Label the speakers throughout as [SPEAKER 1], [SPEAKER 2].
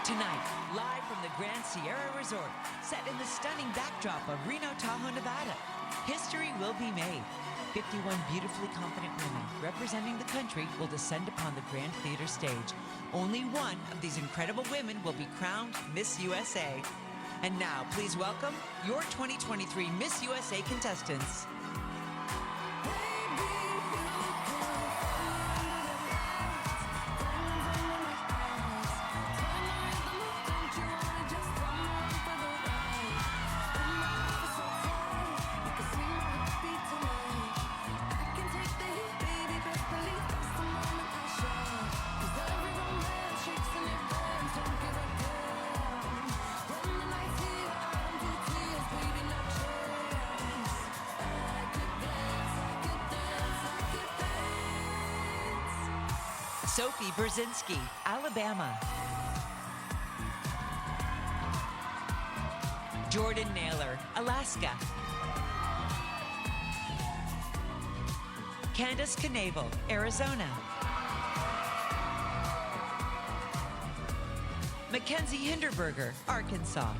[SPEAKER 1] Tonight, live from the Grand Sierra Resort, set in the stunning backdrop of Reno, Tahoe, Nevada, history will be made. 51 beautifully confident women representing the country will descend upon the Grand Theater stage. Only one of these incredible women will be crowned Miss USA. And now, please welcome your 2023 Miss USA contestants. Sophie Brzezinski, Alabama. Jordan Naylor, Alaska. Candace Knavel, Arizona. Mackenzie Hinderberger, Arkansas.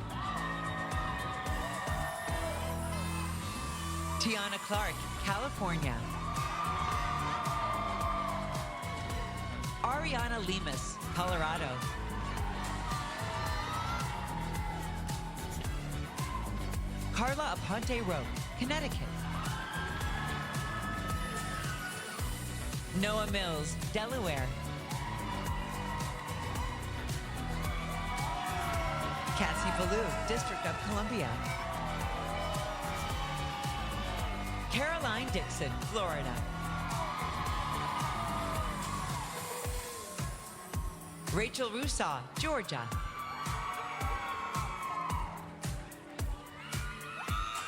[SPEAKER 1] Tiana Clark, California. Ariana Lemus, Colorado. Carla Aponte Roque, Connecticut. Noah Mills, Delaware. Cassie Ballou, District of Columbia. Caroline Dixon, Florida. Rachel Rusaw, Georgia.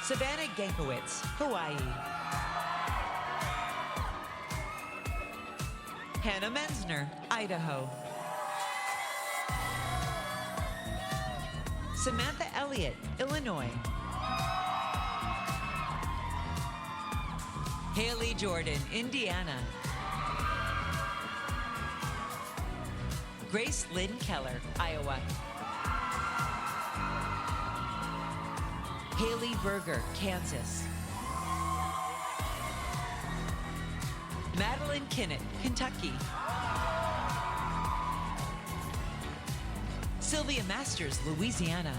[SPEAKER 1] Savannah Gankowitz, Hawaii. Hannah Menzner, Idaho. Samantha Elliott, Illinois. Haley Jordan, Indiana. Grace Lynn Keller, Iowa. Haley Berger, Kansas. Madeline Kinnett, Kentucky. Sylvia Masters, Louisiana.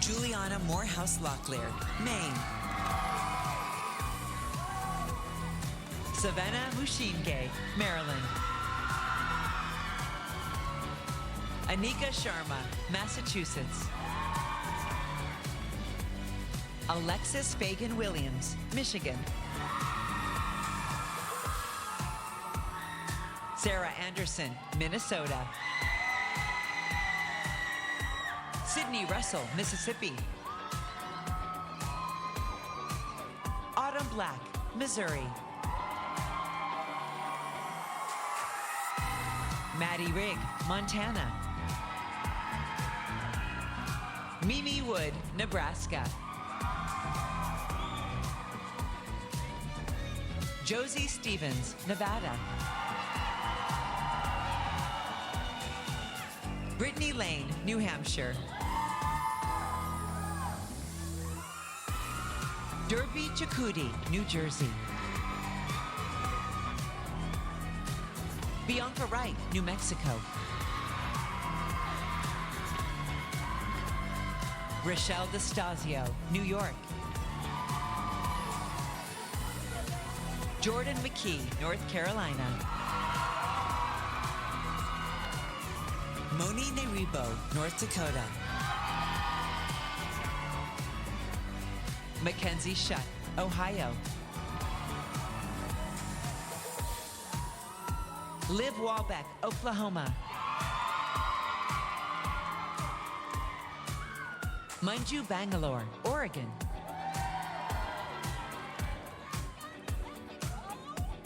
[SPEAKER 1] Juliana Morehouse Locklear, Maine. Savannah Mushinge, Maryland. Anika Sharma, Massachusetts. Alexis Fagan Williams, Michigan. Sarah Anderson, Minnesota. Sydney Russell, Mississippi. Autumn Black, Missouri. Maddie Rigg, Montana. Mimi Wood, Nebraska. Josie Stevens, Nevada. Brittany Lane, New Hampshire. Derby Chakudi, New Jersey. Bianca Wright, New Mexico. Rochelle DeStasio, New York. Jordan McKee, North Carolina. Moni Neribo, North Dakota. Mackenzie Shutt, Ohio. Liv Walbeck, Oklahoma. Manju Bangalore, Oregon.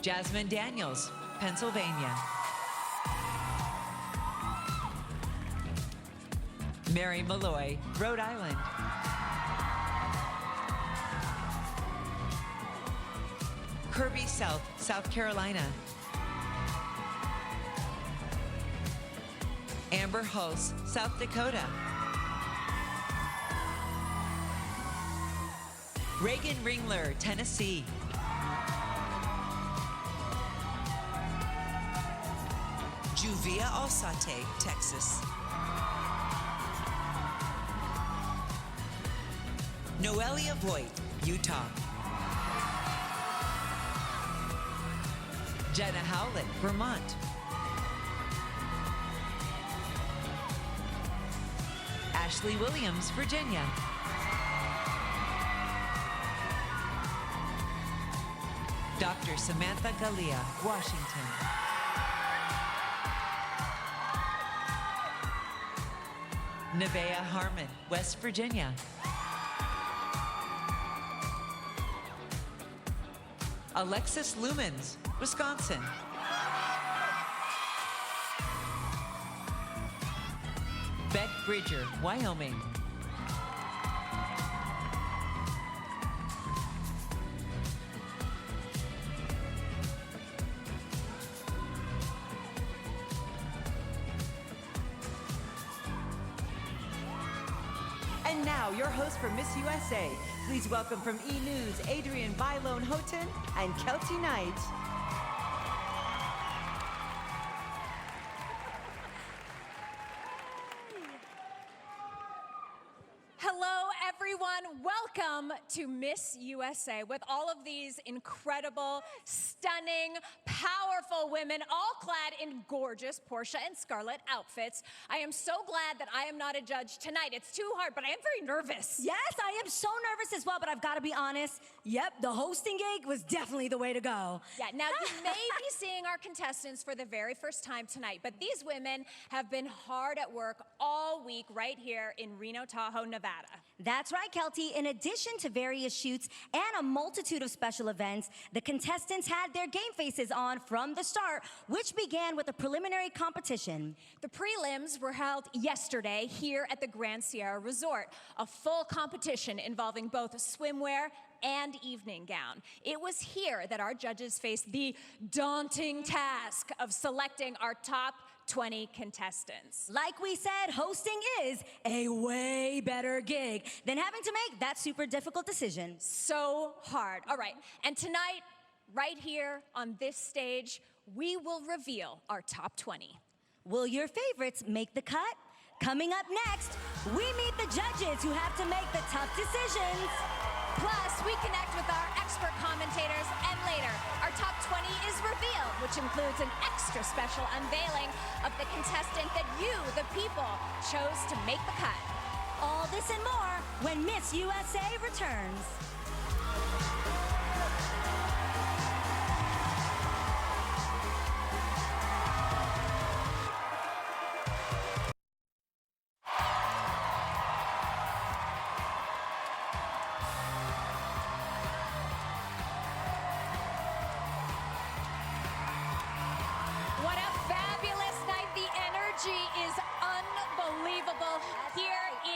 [SPEAKER 1] Jasmine Daniels, Pennsylvania. Mary Malloy, Rhode Island. Kirby South, South Carolina. Amber hosts South Dakota. Reagan Ringler, Tennessee.
[SPEAKER 2] Juvia Alsate, Texas. Noelia Voigt, Utah.
[SPEAKER 1] Jenna Howlett, Vermont. Ashley Williams, Virginia. Dr. Samantha Galea, Washington. Nevaeh Harmon, West Virginia. Alexis Lumens, Wisconsin. Beck Bridger, Wyoming.
[SPEAKER 3] And now, your host for Miss USA. Please welcome from E! News, Adrienne Bailon Houghton and Kelty Knight.
[SPEAKER 4] Hello, everyone. Welcome to Miss USA with all of these incredible, stunning, powerful women, all clad in gorgeous Portia and Scarlett outfits. I am so glad that I am not a judge tonight. It's too hard, but I am very nervous.
[SPEAKER 5] Yes, I am so nervous as well, but I've got to be honest. Yep, the hosting gig was definitely the way to go.
[SPEAKER 4] Yeah, now you may be seeing our contestants for the very first time tonight, but these women have been hard at work all week right here in Reno, Tahoe, Nevada.
[SPEAKER 5] That's right, Kelty. In addition to various shoots and a multitude of special events, the contestants had their game faces on from the start, which began with a preliminary competition.
[SPEAKER 4] The prelims were held yesterday here at the Grand Sierra Resort, a full competition involving both swimwear and evening gown. It was here that our judges faced the daunting task of selecting our top 20 contestants.
[SPEAKER 5] Like we said, hosting is a way better gig than having to make that super difficult decision.
[SPEAKER 4] So hard. All right, and tonight, right here on this stage, we will reveal our top 20.
[SPEAKER 5] Will your favorites make the cut? Coming up next, we meet the judges who have to make the tough decisions.
[SPEAKER 4] Plus, we connect with our expert commentators, and later, our top 20 is revealed, which includes an extra special unveiling of the contestant that you, the people, chose to make the cut.
[SPEAKER 5] All this and more when Miss USA returns.
[SPEAKER 4] What a fabulous night. The energy is unbelievable here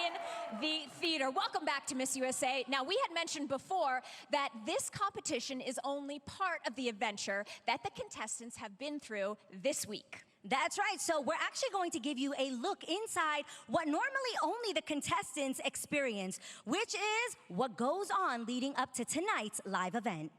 [SPEAKER 4] in the theater. Welcome back to Miss USA. Now, we had mentioned before that this competition is only part of the adventure that the contestants have been through this week.
[SPEAKER 5] That's right. So we're actually going to give you a look inside what normally only the contestants experience, which is what goes on leading up to tonight's live event.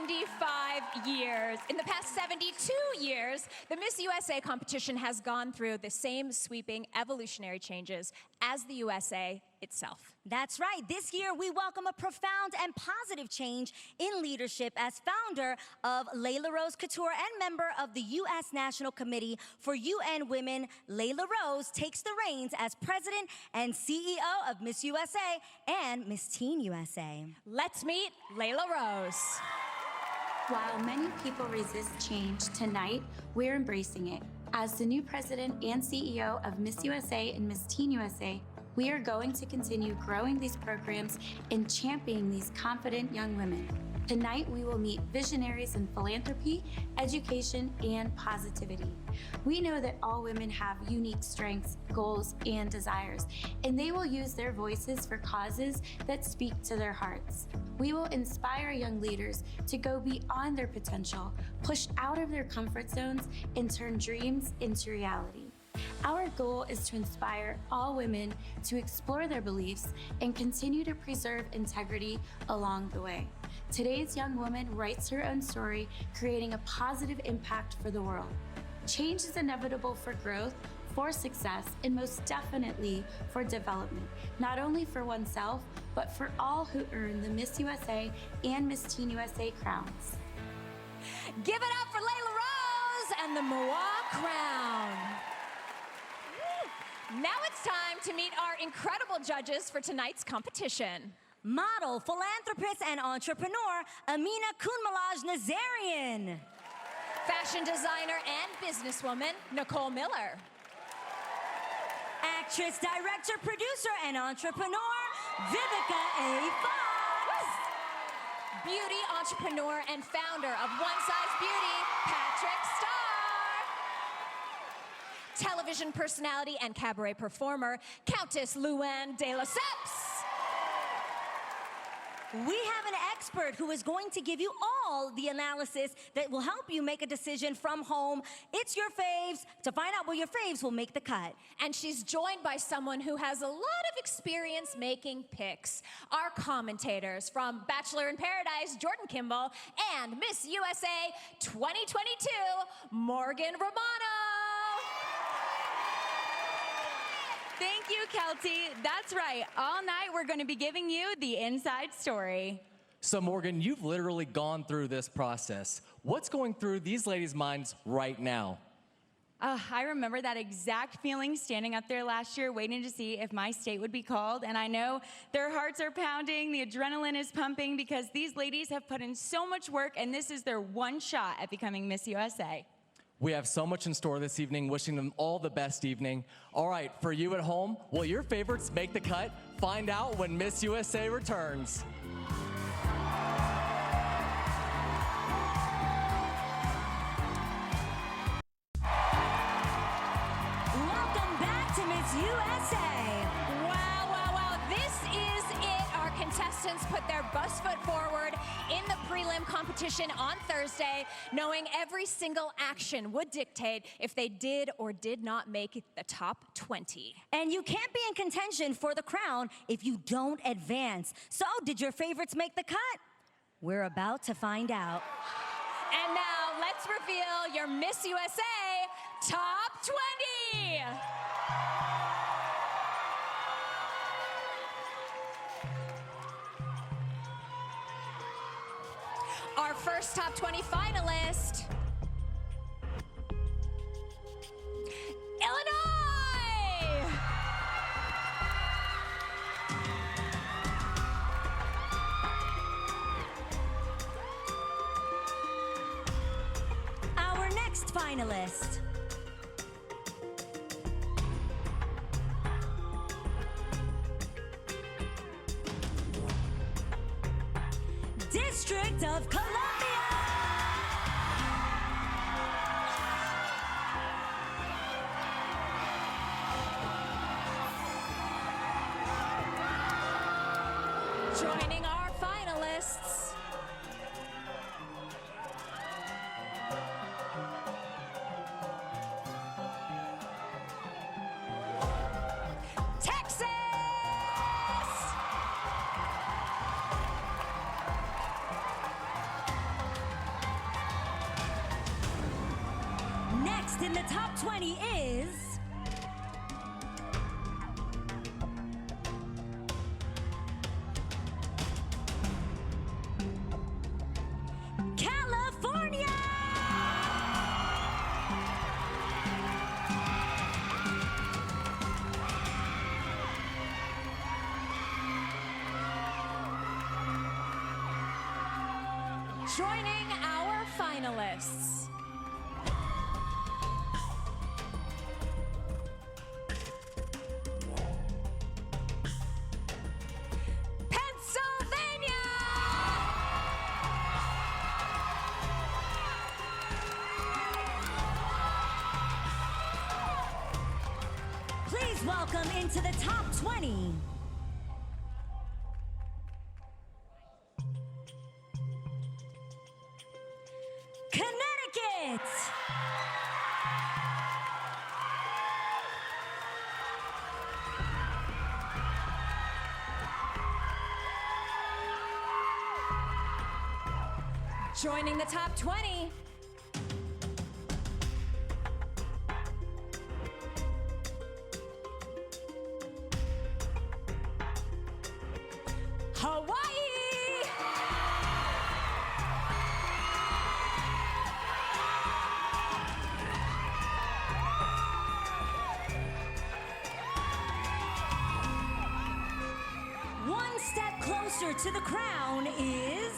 [SPEAKER 4] 75 years. In the past 72 years, the Miss USA competition has gone through the same sweeping evolutionary changes as the USA itself.
[SPEAKER 5] That's right. This year, we welcome a profound and positive change in leadership as founder of Layla Rose Couture and member of the U.S. National Committee for UN Women. Layla Rose takes the reins as president and CEO of Miss USA and Miss Teen USA.
[SPEAKER 4] Let's meet Layla Rose.
[SPEAKER 6] While many people resist change, tonight we're embracing it. As the new president and CEO of Miss USA and Miss Teen USA, we are going to continue growing these programs and championing these confident young women. Tonight, we will meet visionaries in philanthropy, education, and positivity. We know that all women have unique strengths, goals, and desires, and they will use their voices for causes that speak to their hearts. We will inspire young leaders to go beyond their potential, push out of their comfort zones, and turn dreams into reality. Our goal is to inspire all women to explore their beliefs and continue to preserve integrity along the way. Today's young woman writes her own story, creating a positive impact for the world. Change is inevitable for growth, for success, and most definitely for development, not only for oneself, but for all who earn the Miss USA and Miss Teen USA crowns.
[SPEAKER 4] Give it up for Layla Rose and the Moa crown. Now it's time to meet our incredible judges for tonight's competition.
[SPEAKER 5] Model, philanthropist, and entrepreneur, Amina Kunmalaj Nazarian.
[SPEAKER 4] Fashion designer and businesswoman, Nicole Miller.
[SPEAKER 5] Actress, director, producer, and entrepreneur, Vivica A. Fox.
[SPEAKER 4] Beauty entrepreneur and founder of One Size Beauty, Patrick Starr. Television personality and cabaret performer, Countess Luann de Lesseps.
[SPEAKER 5] We have an expert who is going to give you all the analysis that will help you make a decision from home. It's your faves. To find out where your faves will make the cut.
[SPEAKER 4] And she's joined by someone who has a lot of experience making picks. Our commentators from Bachelor in Paradise, Jordan Kimball, and Miss USA 2022, Morgan Romano.
[SPEAKER 7] Thank you, Kelty. That's right. All night we're going to be giving you the inside story.
[SPEAKER 8] So Morgan, you've literally gone through this process. What's going through these ladies' minds right now?
[SPEAKER 7] I remember that exact feeling standing up there last year waiting to see if my state would be called, and I know their hearts are pounding, the adrenaline is pumping because these ladies have put in so much work, and this is their one shot at becoming Miss USA.
[SPEAKER 8] We have so much in store this evening, wishing them all the best evening. All right, for you at home, will your favorites make the cut? Find out when Miss USA returns.
[SPEAKER 5] Welcome back to Miss USA.
[SPEAKER 4] Wow, wow, wow. This is it. Our contestants put their best foot forward in the prelim competition on Thursday, knowing every single action would dictate if they did or did not make the top 20.
[SPEAKER 5] And you can't be in contention for the crown if you don't advance. So, did your favorites make the cut? We're about to find out.
[SPEAKER 4] And now let's reveal your Miss USA top 20. Our first top 20 finalist, Illinois!
[SPEAKER 5] Our next finalist, District of Columbia.
[SPEAKER 4] Joining our finalists, Texas!
[SPEAKER 5] in the top 20 is California.
[SPEAKER 4] Joining our finalists. Pennsylvania!
[SPEAKER 5] Please welcome into the top 20 Connecticut.
[SPEAKER 4] Joining the top 20. Hawaii!
[SPEAKER 5] One step closer to the crown is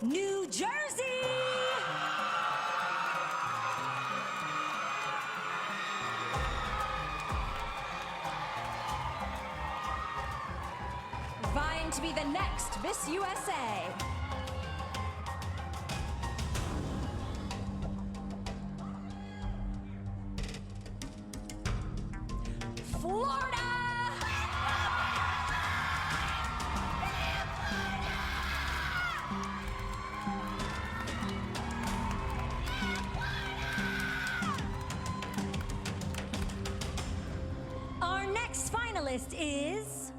[SPEAKER 5] New Jersey.
[SPEAKER 4] Vying to be the next Miss USA. Florida!
[SPEAKER 5] Our next finalist is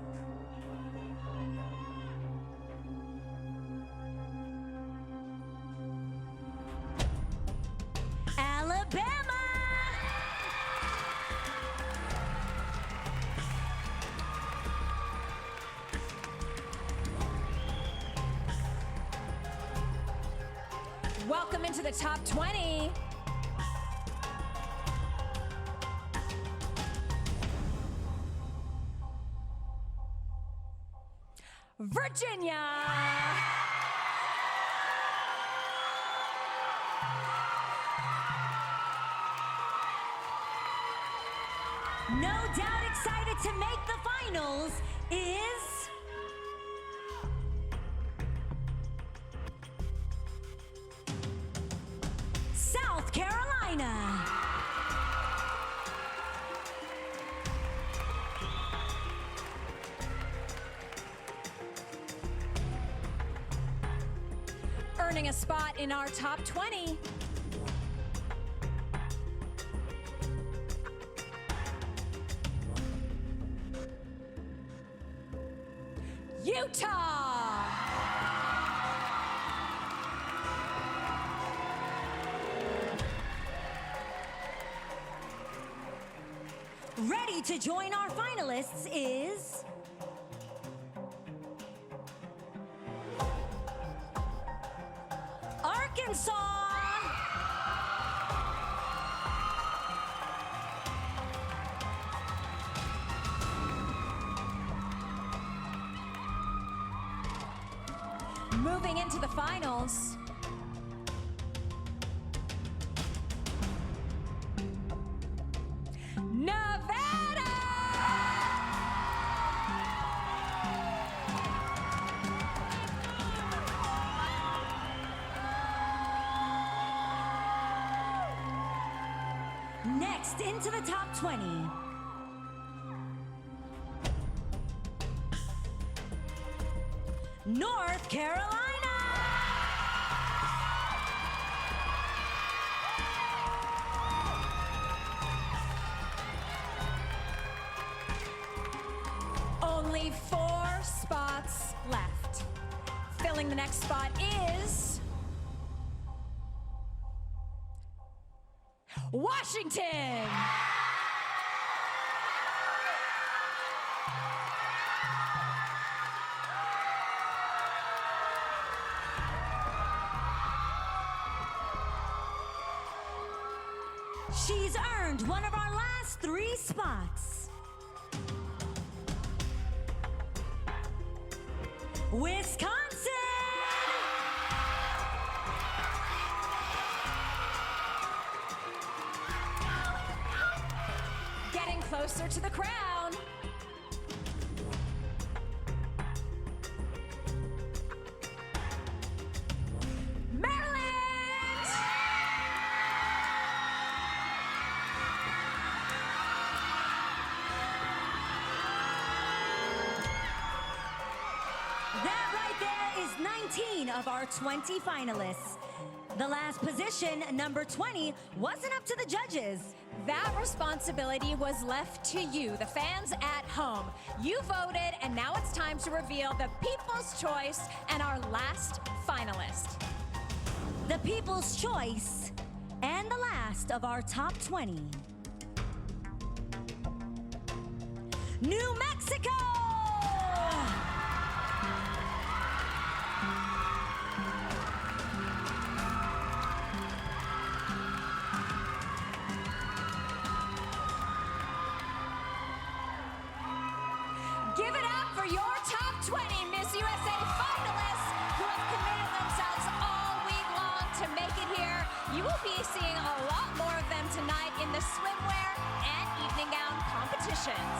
[SPEAKER 5] Alabama.
[SPEAKER 4] Welcome into the top 20. Virginia!
[SPEAKER 5] No doubt excited to make the finals is South Carolina.
[SPEAKER 4] Earning a spot in our top 20. Utah!
[SPEAKER 5] Ready to join our finalists is Arkansas.
[SPEAKER 4] Moving into the finals. Nevada!
[SPEAKER 5] Next into the top 20. North Carolina.
[SPEAKER 4] Only 4 spots. spots left. Filling the next spot is Washington.
[SPEAKER 5] She's earned one of our last 3 spots. Wisconsin!
[SPEAKER 4] Getting closer to the crown. Maryland!
[SPEAKER 5] That right there is 19 of our 20 finalists. The last position, number 20, wasn't up to the judges.
[SPEAKER 4] That responsibility was left to you, the fans at home. You voted, and now it's time to reveal the People's Choice and our last finalist.
[SPEAKER 5] The People's Choice and the last of our top 20. New Mexico!
[SPEAKER 4] Give it up for your top 20 Miss USA finalists who have committed themselves all week long to make it here. You will be seeing a lot more of them tonight in the swimwear and evening gown competitions.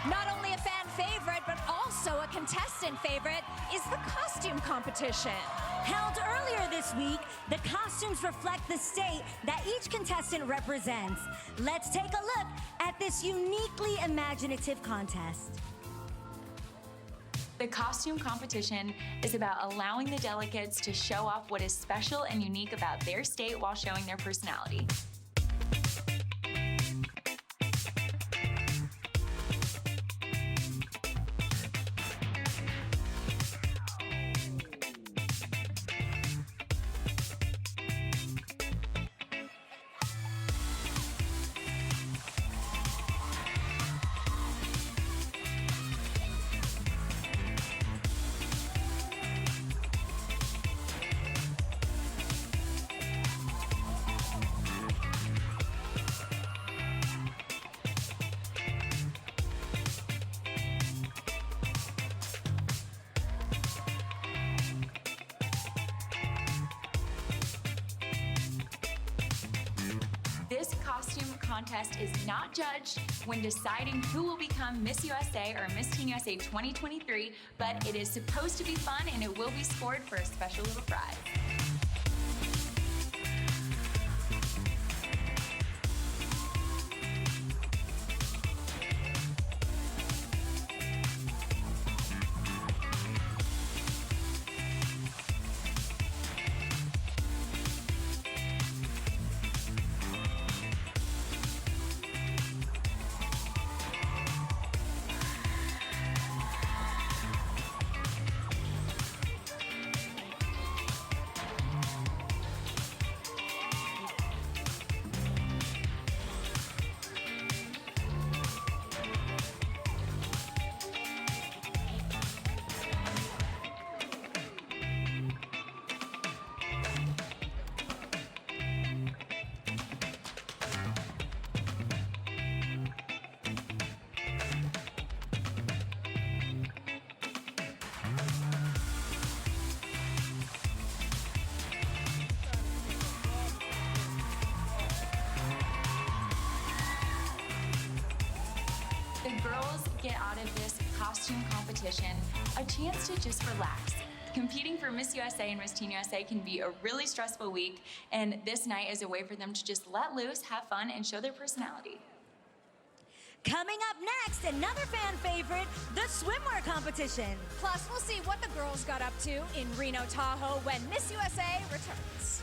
[SPEAKER 4] Not only a fan favorite, but also a contestant favorite is the costume competition.
[SPEAKER 5] Held earlier this week, the costumes reflect the state that each contestant represents. Let's take a look at this uniquely imaginative contest.
[SPEAKER 9] The costume competition is about allowing the delegates to show off what is special and unique about their state while showing their personality. This costume contest is not judged when deciding who will become Miss USA or Miss Teen USA 2023, but it is supposed to be fun and it will be scored for a special little prize. The girls get out of this costume competition a chance to just relax. Competing for Miss USA and Miss Teen USA can be a really stressful week, and this night is a way for them to just let loose, have fun, and show their personality.
[SPEAKER 5] Coming up next, another fan favorite, the swimwear competition.
[SPEAKER 4] Plus, we'll see what the girls got up to in Reno, Tahoe when Miss USA returns.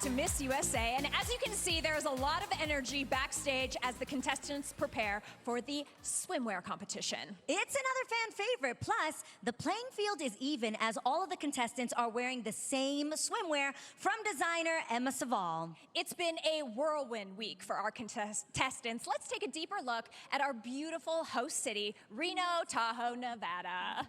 [SPEAKER 4] to Miss USA. And as you can see, there's a lot of energy backstage as the contestants prepare for the swimwear competition.
[SPEAKER 5] It's another fan favorite. Plus, the playing field is even as all of the contestants are wearing the same swimwear from designer Emma Savall.
[SPEAKER 4] It's been a whirlwind week for our contestants. Let's take a deeper look at our beautiful host city, Reno, Tahoe, Nevada.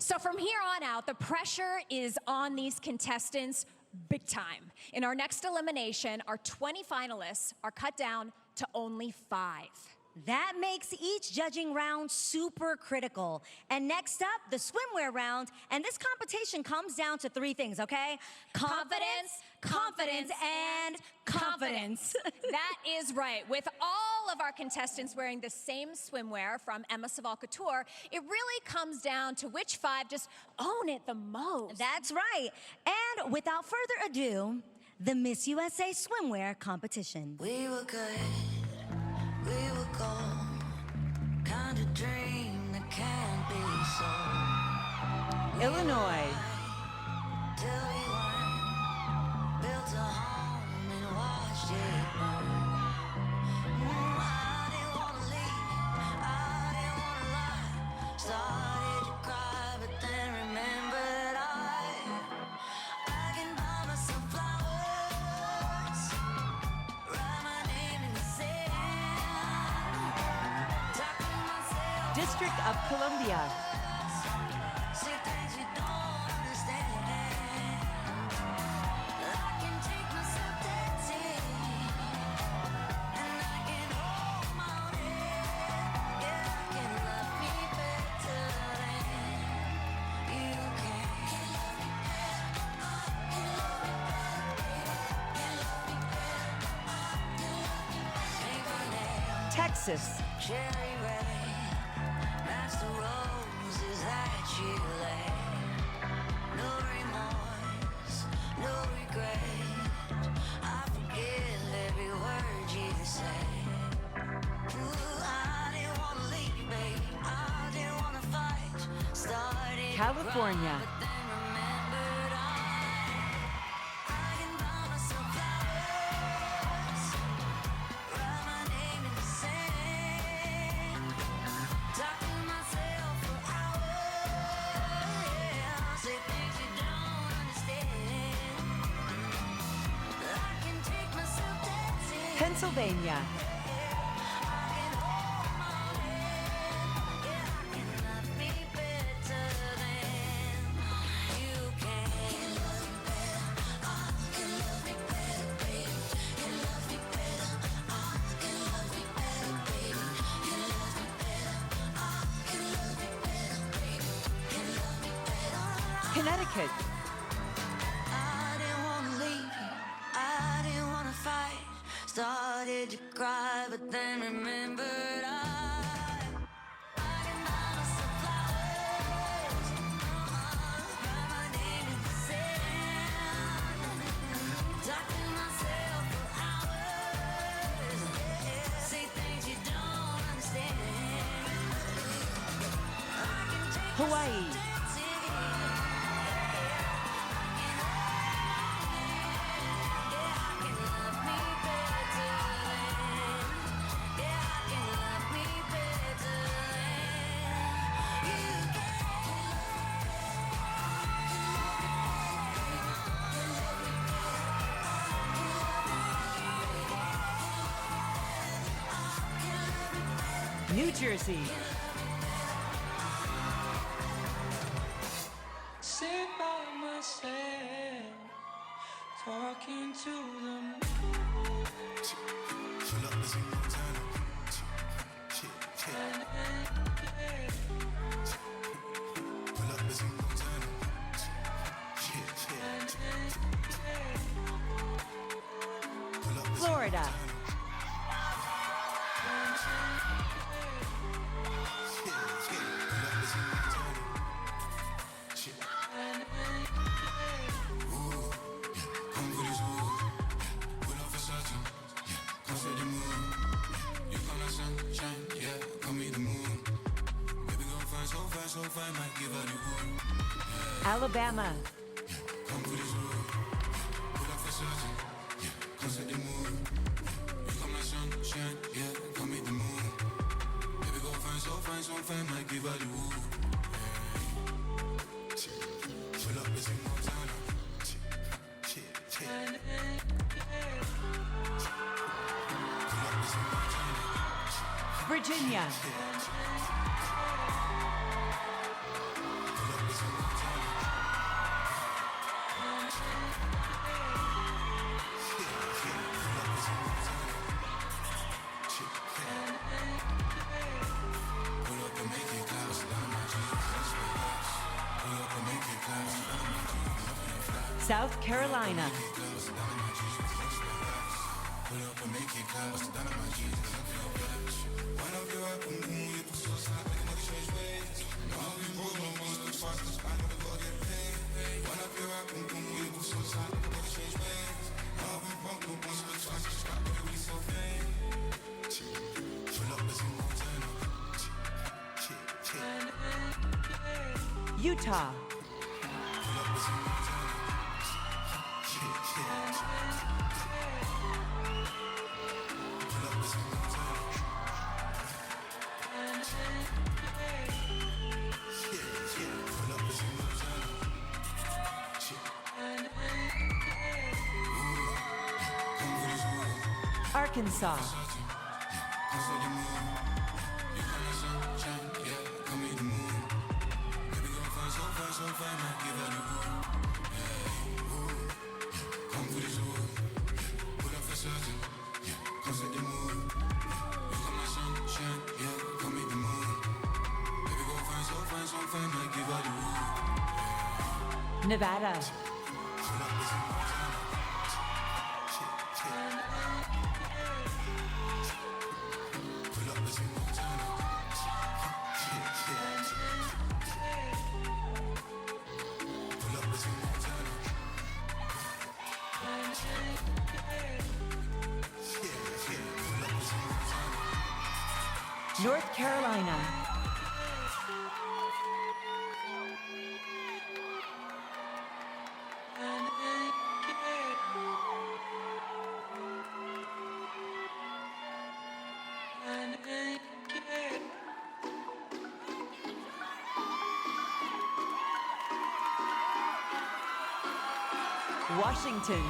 [SPEAKER 4] So from here on out, the pressure is on these contestants big time. In our next elimination, our 20 finalists are cut down to only 5.
[SPEAKER 5] That makes each judging round super critical. And next up, the swimwear round. And this competition comes down to 3 things, okay? Confidence, confidence, and confidence.
[SPEAKER 4] That is right. With all of our contestants wearing the same swimwear from Emma Savall Couture, it really comes down to which 5 just own it the most.
[SPEAKER 5] That's right. And without further ado, the Miss USA swimwear competition.
[SPEAKER 10] We were good. We were gold, kind of dream that can't be sold.
[SPEAKER 3] Illinois.
[SPEAKER 10] Till we weren't, built a home and watched it burn. I didn't wanna leave, I didn't wanna lie. Started to cry, but then remembered I can buy myself flowers, write my name in the sand.
[SPEAKER 3] District of Columbia.
[SPEAKER 10] Say things you don't understand. I can take myself dancing, and I can hold my own head. Yeah, I can love me better than you can.
[SPEAKER 3] Texas.
[SPEAKER 10] Cherry red, that's the roses that you lay. No remorse, no regret. I forgive every word you say. Ooh, I didn't wanna leave, babe. I didn't wanna fight. Started
[SPEAKER 3] California.
[SPEAKER 10] but then remembered I can buy myself flowers, write my name in the sand. Talk to myself for hours, yeah. Say things you don't understand. I can take myself dancing.
[SPEAKER 3] Pennsylvania.
[SPEAKER 10] I can hold my own head.
[SPEAKER 3] Connecticut.
[SPEAKER 10] I didn't wanna leave you, I didn't wanna fight. Started to cry, but then remembered I didn't buy some flowers. Write my name in the sand. Talking myself for hours. Say things you don't understand. I can take
[SPEAKER 3] Hawaii. New Jersey.
[SPEAKER 11] Sit by myself, talking to the moon.
[SPEAKER 12] Pull up, let's go, turn up. Pull up, let's go, turn up. Pull up,
[SPEAKER 3] Florida. Alabama. Virginia. South Carolina. Utah. Arkansas. Nevada. North Carolina. Washington.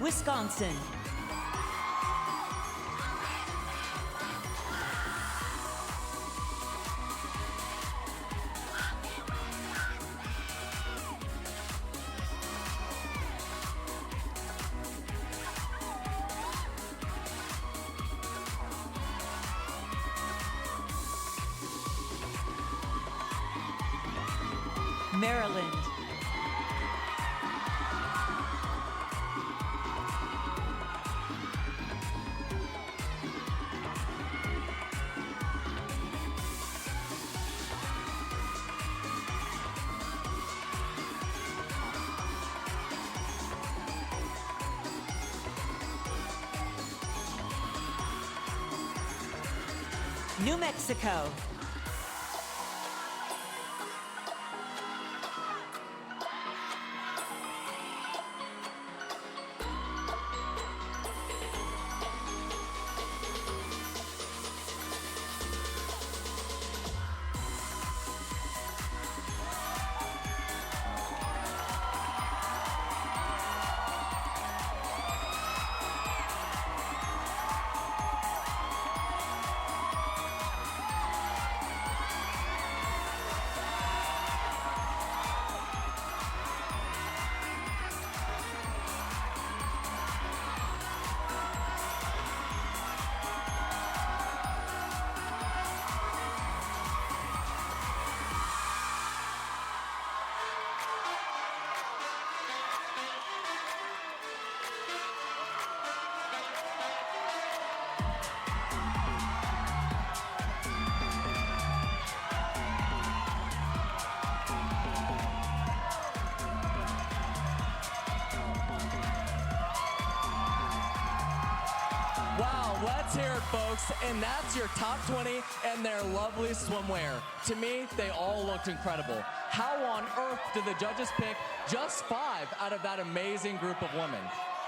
[SPEAKER 3] Wisconsin. Maryland. New Mexico.
[SPEAKER 8] Wow, let's hear it, folks. And that's your top 20 and their lovely swimwear. To me, they all looked incredible. How on earth did the judges pick just 5 out of that amazing group of women?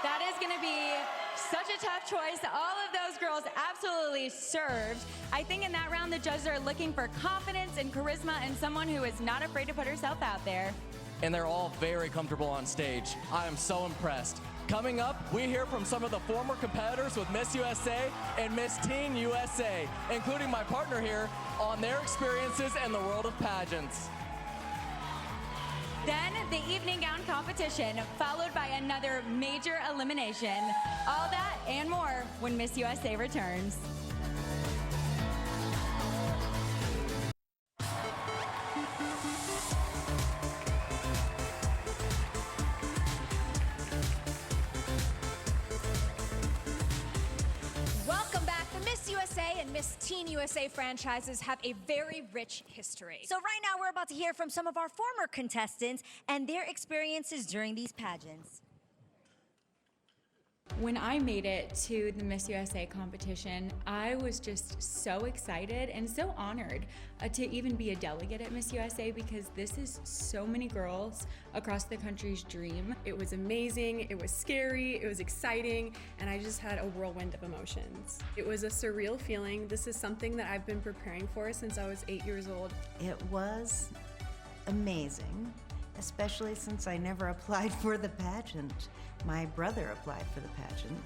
[SPEAKER 7] That is going to be such a tough choice. All of those girls absolutely served. I think in that round, the judges are looking for confidence and charisma and someone who is not afraid to put herself out there.
[SPEAKER 8] And they're all very comfortable on stage. I am so impressed. Coming up, we hear from some of the former competitors with Miss USA and Miss Teen USA, including my partner here, on their experiences in the world of pageants.
[SPEAKER 7] Then the evening gown competition, followed by another major elimination. All that and more when Miss USA returns. Welcome back. The Miss USA and Miss Teen USA franchises have a very rich history.
[SPEAKER 5] So right now we're about to hear from some of our former contestants and their experiences during these pageants.
[SPEAKER 9] When I made it to the Miss USA competition, I was just so excited and so honored to even be a delegate at Miss USA because this is so many girls across the country's dream.
[SPEAKER 13] It was amazing, it was scary, it was exciting, and I just had a whirlwind of emotions. It was a surreal feeling. This is something that I've been preparing for since I was 8 years old.
[SPEAKER 14] It was amazing, especially since I never applied for the pageant. My brother applied for the pageant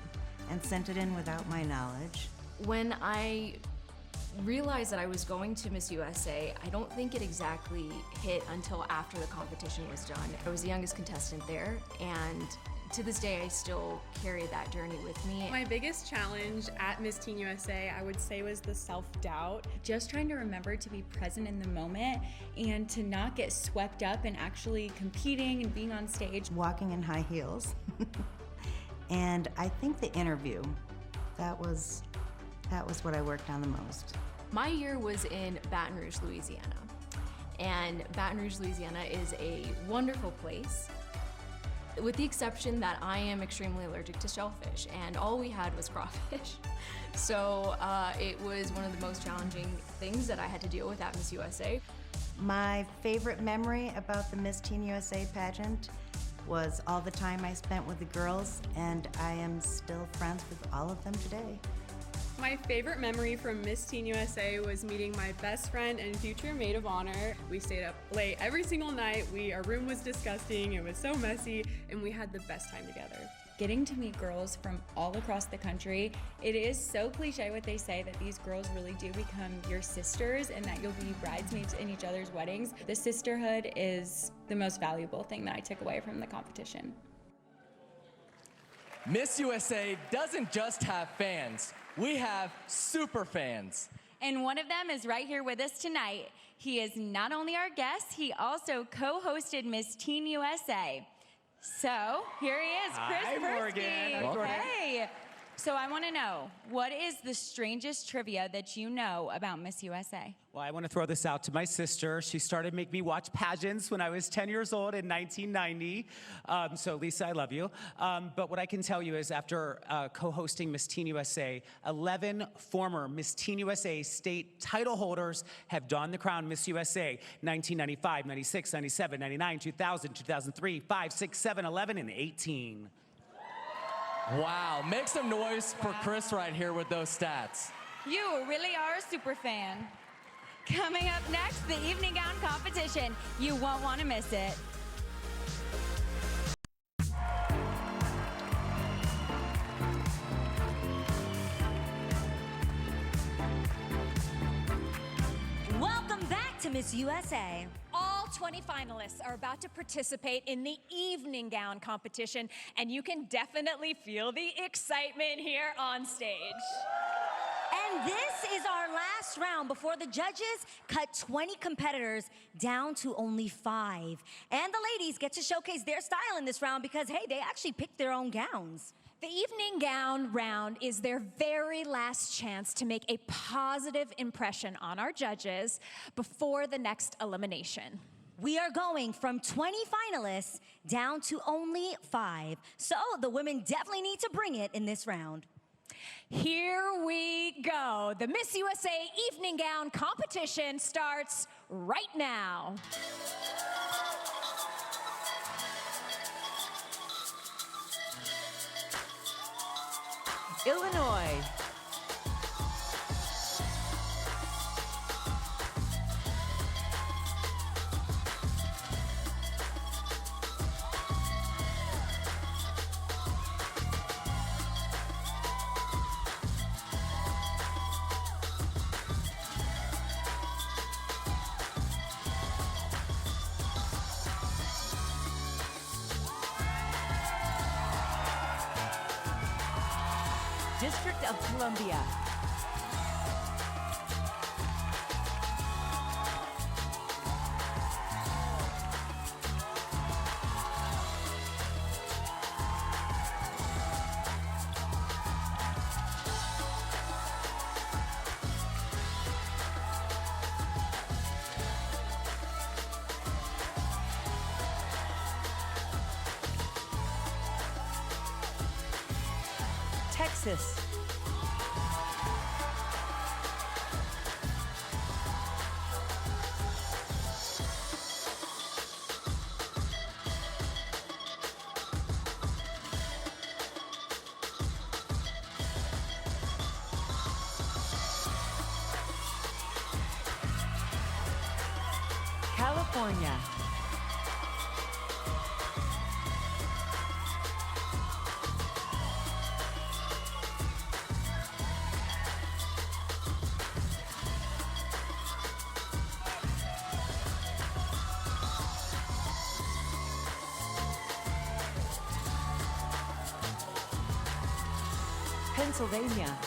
[SPEAKER 14] and sent it in without my knowledge.
[SPEAKER 15] When I realized that I was going to Miss USA, I don't think it exactly hit until after the competition was done. I was the youngest contestant there, and to this day, I still carry that journey with me.
[SPEAKER 13] My biggest challenge at Miss Teen USA, I would say, was the self-doubt.
[SPEAKER 9] Just trying to remember to be present in the moment and to not get swept up in actually competing and being on stage.
[SPEAKER 14] Walking in high heels. And I think the interview, that was what I worked on the most.
[SPEAKER 15] My year was in Baton Rouge, Louisiana. And Baton Rouge, Louisiana is a wonderful place, with the exception that I am extremely allergic to shellfish, and all we had was crawfish. So it was one of the most challenging things that I had to deal with at Miss USA.
[SPEAKER 14] My favorite memory about the Miss Teen USA pageant was all the time I spent with the girls, and I am still friends with all of them today.
[SPEAKER 13] My favorite memory from Miss Teen USA was meeting my best friend and future maid of honor. We stayed up late every single night. Our room was disgusting, it was so messy, and we had the best time together.
[SPEAKER 9] Getting to meet girls from all across the country, it is so cliche what they say that these girls really do become your sisters and that you'll be bridesmaids in each other's weddings. The sisterhood is the most valuable thing that I took away from the competition.
[SPEAKER 8] Miss USA doesn't just have fans, we have super fans.
[SPEAKER 7] And one of them is right here with us tonight. He is not only our guest, he also co-hosted Miss Teen USA. So here he is, Chris
[SPEAKER 16] Hi, Morgan.
[SPEAKER 7] Persky.
[SPEAKER 16] Hi, Morgan.
[SPEAKER 7] Hey. So I want to know, what is the strangest trivia that you know about Miss USA?
[SPEAKER 16] Well, I want to throw this out to my sister. She started making me watch pageants when I was 10 years old in 1990. So Lisa, I love you. But what I can tell you is after co-hosting Miss Teen USA, 11 former Miss Teen USA state title holders have donned the crown Miss USA. 1995, 96, 97, 99, 2000, 2003, 5, 6, 7, 11, and 18.
[SPEAKER 8] Wow, make some noise for Chris right here with those stats.
[SPEAKER 7] You really are a super fan. Coming up next, the evening gown competition. You won't want to miss it.
[SPEAKER 5] Welcome back to Miss USA.
[SPEAKER 4] All 20 finalists are about to participate in the evening gown competition, and you can definitely feel the excitement here on stage.
[SPEAKER 5] And this is our last round before the judges cut 20 competitors down to only 5. And the ladies get to showcase their style in this round because, hey, they actually picked their own gowns.
[SPEAKER 4] The evening gown round is their very last chance to make a positive impression on our judges before the next elimination.
[SPEAKER 5] We are going from 20 finalists down to only 5. So the women definitely need to bring it in this round.
[SPEAKER 4] Here we go. The Miss USA evening gown competition starts right now.
[SPEAKER 3] Illinois. District of Columbia. Texas. California. Pennsylvania.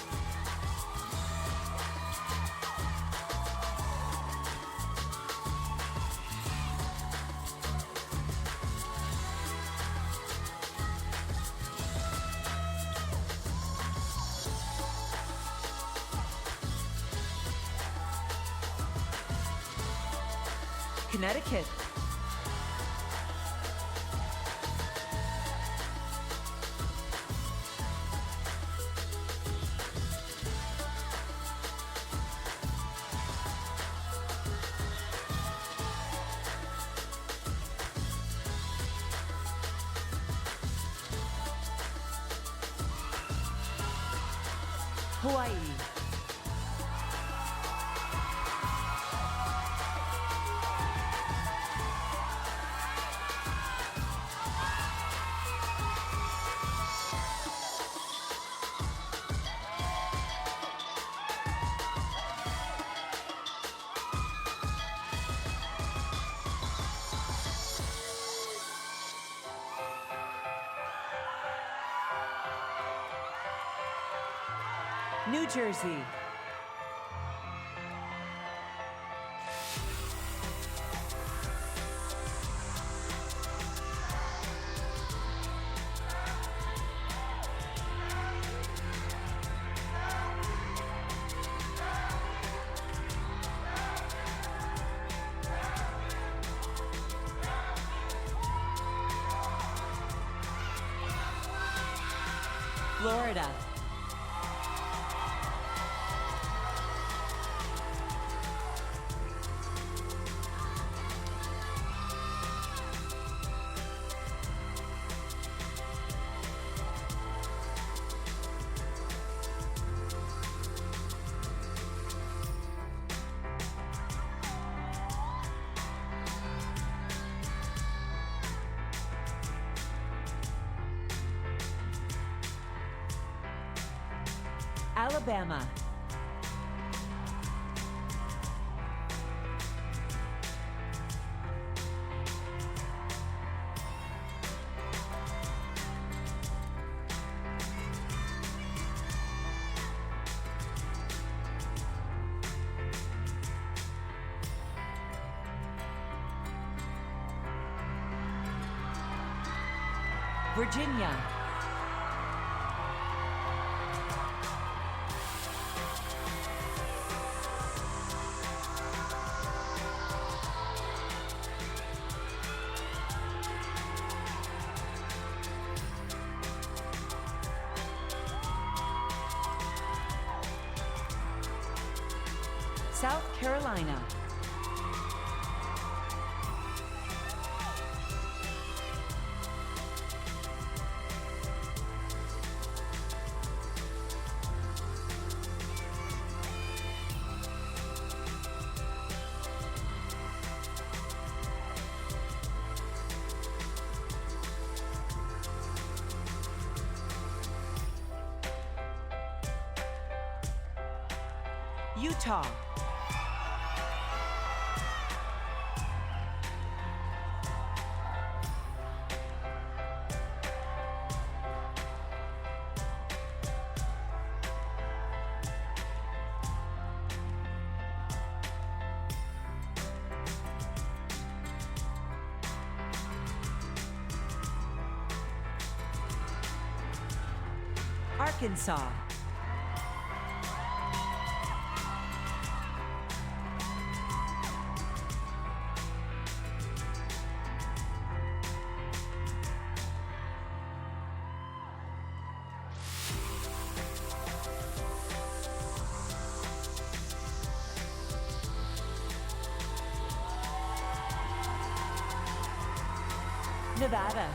[SPEAKER 3] Connecticut. Hawaii. New Jersey. Florida. Alabama. Virginia. South Carolina. Utah. Arkansas. Nevada.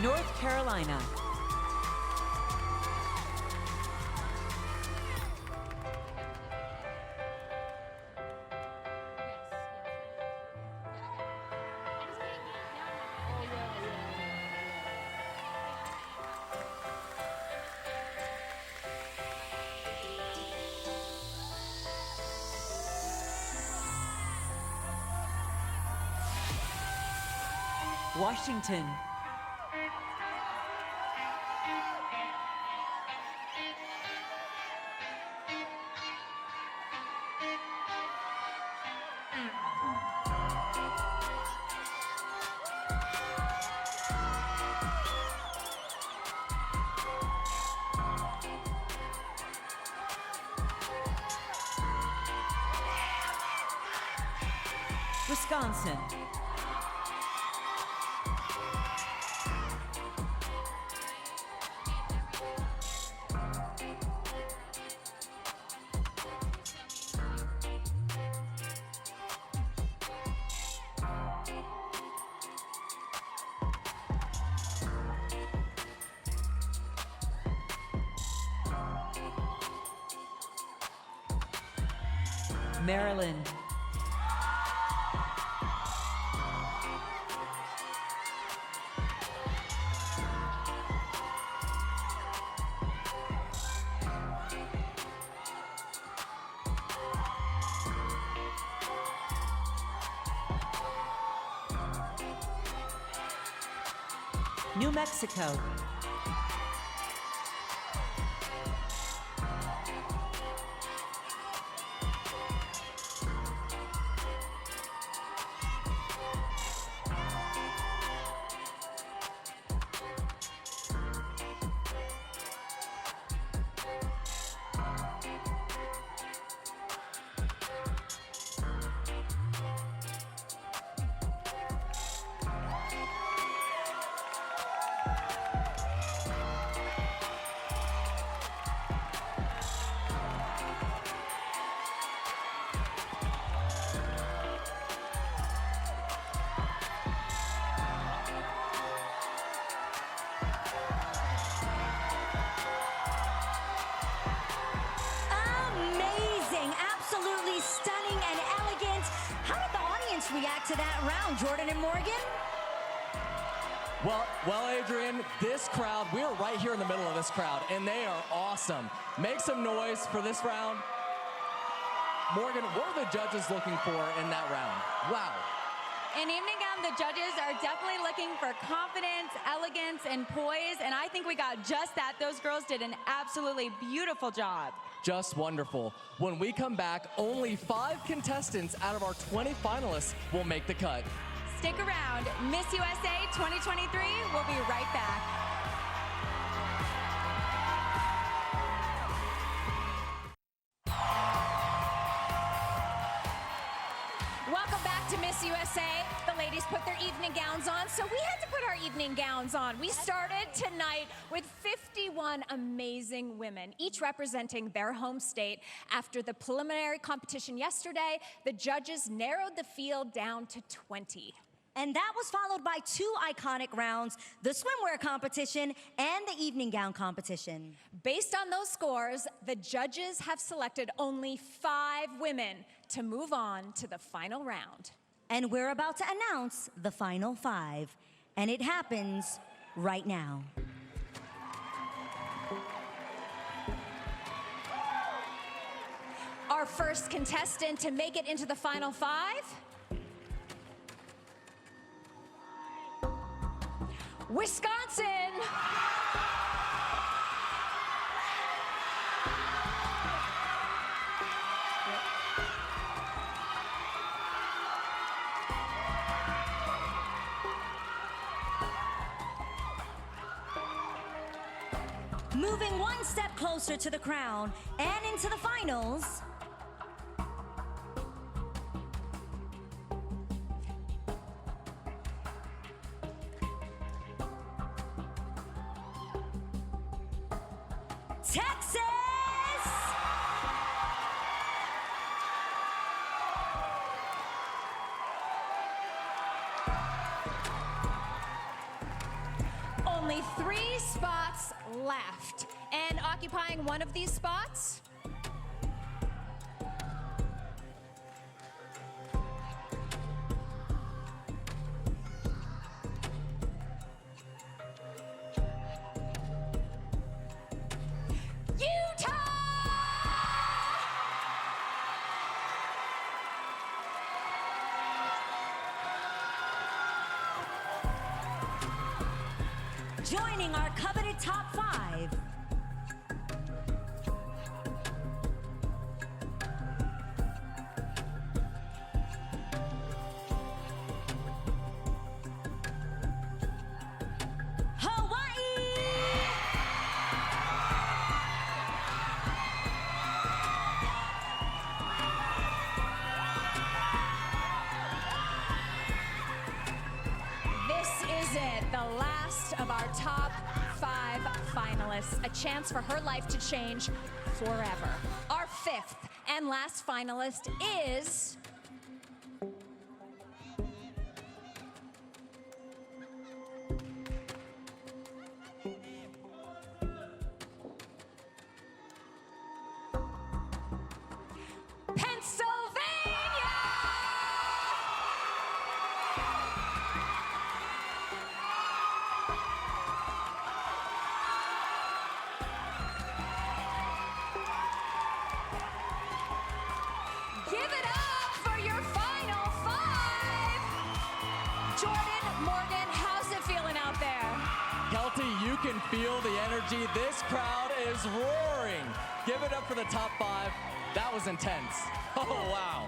[SPEAKER 3] North Carolina. Washington. Wisconsin. Maryland. New Mexico.
[SPEAKER 5] absolutely stunning and elegant. How did the audience react to that round, Jordan and Morgan?
[SPEAKER 8] Well, Adrian, this crowd, we're right here in the middle of this crowd, and they are awesome. Make some noise for this round. Morgan, what are the judges looking for in that round? Wow.
[SPEAKER 7] In evening gown, the judges are definitely looking for confidence, elegance, and poise, and I think we got just that. Those girls did an absolutely beautiful job.
[SPEAKER 8] Just wonderful. When we come back, only 5 contestants out of our 20 finalists will make the cut.
[SPEAKER 7] Stick around. Miss USA 2023, we'll be right back. Welcome back to Miss USA. The ladies put their evening gowns on, so we had to put our evening gowns on. We started tonight with 51 amazing women, each representing their home state. After the preliminary competition yesterday, the judges narrowed the field down to 20.
[SPEAKER 5] And that was followed by 2 iconic rounds, the swimwear competition and the evening gown competition.
[SPEAKER 4] Based on those scores, the judges have selected only 5 women to move on to the final round.
[SPEAKER 5] And we're about to announce the final 5. And it happens right now.
[SPEAKER 4] Our first contestant to make it into the final 5. Wisconsin.
[SPEAKER 5] Moving one step closer to the crown and into the finals, Texas!
[SPEAKER 4] Only 3 spots left. And occupying one of these spots, Utah!
[SPEAKER 5] Joining our coveted top 5.
[SPEAKER 4] This is it, the last of our top 5 finalists, a chance for her life to change forever. Our 5th and last finalist is Pennsylvania! Give it up for your final 5. Jordan, Morgan, how's it feeling out there?
[SPEAKER 8] Kelty, you can feel the energy. This crowd is roaring. Give it up for the top 5. That was intense. Oh, wow.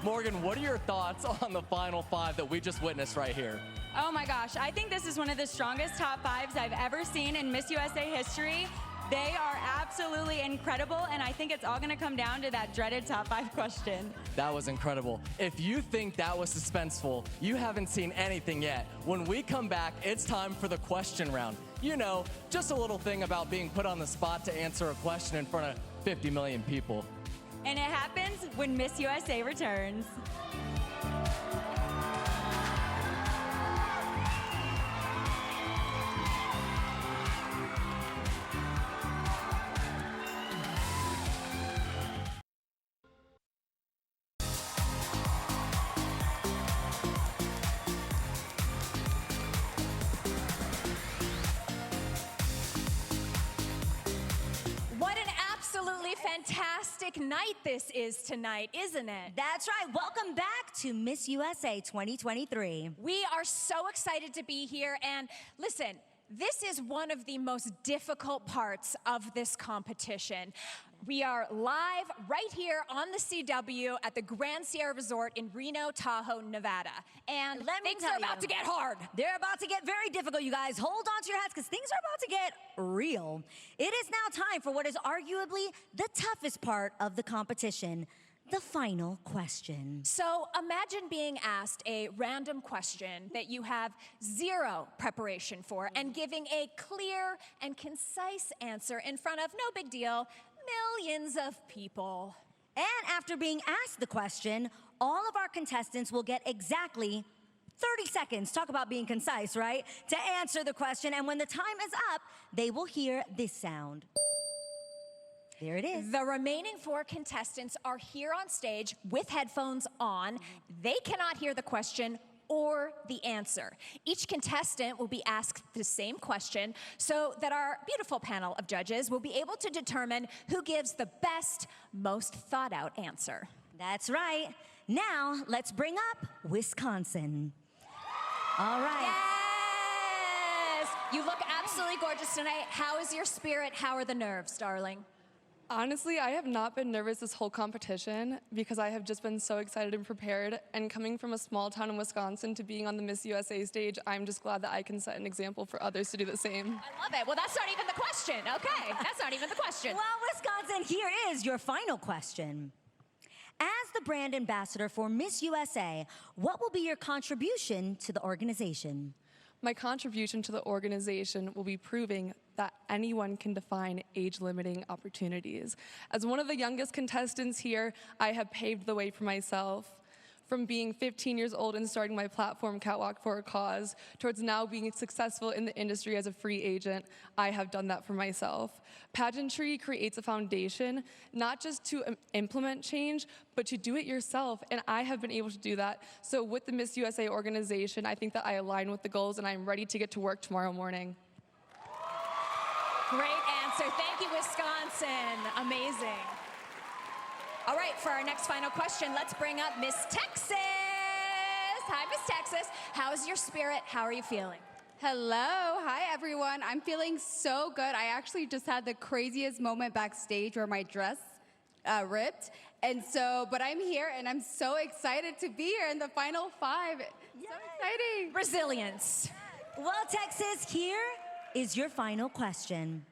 [SPEAKER 8] Morgan, what are your thoughts on the final 5 that we just witnessed right here?
[SPEAKER 7] Oh my gosh, I think this is one of the strongest top 5s I've ever seen in Miss USA history. They are absolutely incredible, and I think it's all gonna come down to that dreaded top 5 question.
[SPEAKER 8] That was incredible. If you think that was suspenseful, you haven't seen anything yet. When we come back, it's time for the question round. You know, just a little thing about being put on the spot to answer a question in front of 50 million people.
[SPEAKER 7] And it happens when Miss USA returns.
[SPEAKER 4] fantastic night this is tonight, isn't it?
[SPEAKER 5] That's right. Welcome back to Miss USA 2023.
[SPEAKER 4] We are so excited to be here, and listen, this is one of the most difficult parts of this competition. We are live right here on the CW at the Grand Sierra Resort in Reno, Tahoe, Nevada. And things are about to get hard.
[SPEAKER 5] They're about to get very difficult, you guys. Hold on to your hats because things are about to get real. It is now time for what is arguably the toughest part of the competition. The final question.
[SPEAKER 4] So imagine being asked a random question that you have zero preparation for and giving a clear and concise answer in front of, no big deal, millions of people.
[SPEAKER 5] And after being asked the question, all of our contestants will get exactly 30 seconds, talk about being concise, right? To answer the question, and when the time is up, they will hear this sound. There it is.
[SPEAKER 4] The remaining 4 contestants are here on stage with headphones on. They cannot hear the question or the answer. Each contestant will be asked the same question so that our beautiful panel of judges will be able to determine who gives the best, most thought out answer.
[SPEAKER 5] That's right. Now, let's bring up Wisconsin. All right.
[SPEAKER 4] Yes! You look absolutely gorgeous tonight. How is your spirit? How are the nerves, darling?
[SPEAKER 13] Honestly, I have not been nervous this whole competition because I have just been so excited and prepared. And coming from a small town in Wisconsin to being on the Miss USA stage, I'm just glad that I can set an example for others to do the same.
[SPEAKER 4] I love it. Well, that's not even the question. Okay, that's not even the question.
[SPEAKER 5] Well, Wisconsin, here is your final question. As the brand ambassador for Miss USA, what will be your contribution to the organization?
[SPEAKER 13] My contribution to the organization will be proving that anyone can define age-limiting opportunities. As one of the youngest contestants here, I have paved the way for myself. From being 15 years old and starting my platform, Catwalk for a Cause, towards now being successful in the industry as a free agent, I have done that for myself. Pageantry creates a foundation, not just to implement change, but to do it yourself, and I have been able to do that. So with the Miss USA organization, I think that I align with the goals, and I'm ready to get to work tomorrow morning.
[SPEAKER 4] Great answer. Thank you, Wisconsin. Amazing. All right, for our next final question, let's bring up Miss Texas. Hi, Miss Texas. How's your spirit? How are you feeling?
[SPEAKER 17] Hello. Hi, everyone. I'm feeling so good. I actually just had the craziest moment backstage where my dress ripped. But I'm here, and I'm so excited to be here in the final 5. So exciting.
[SPEAKER 4] Resilience.
[SPEAKER 5] Well, Texas, here is your final question.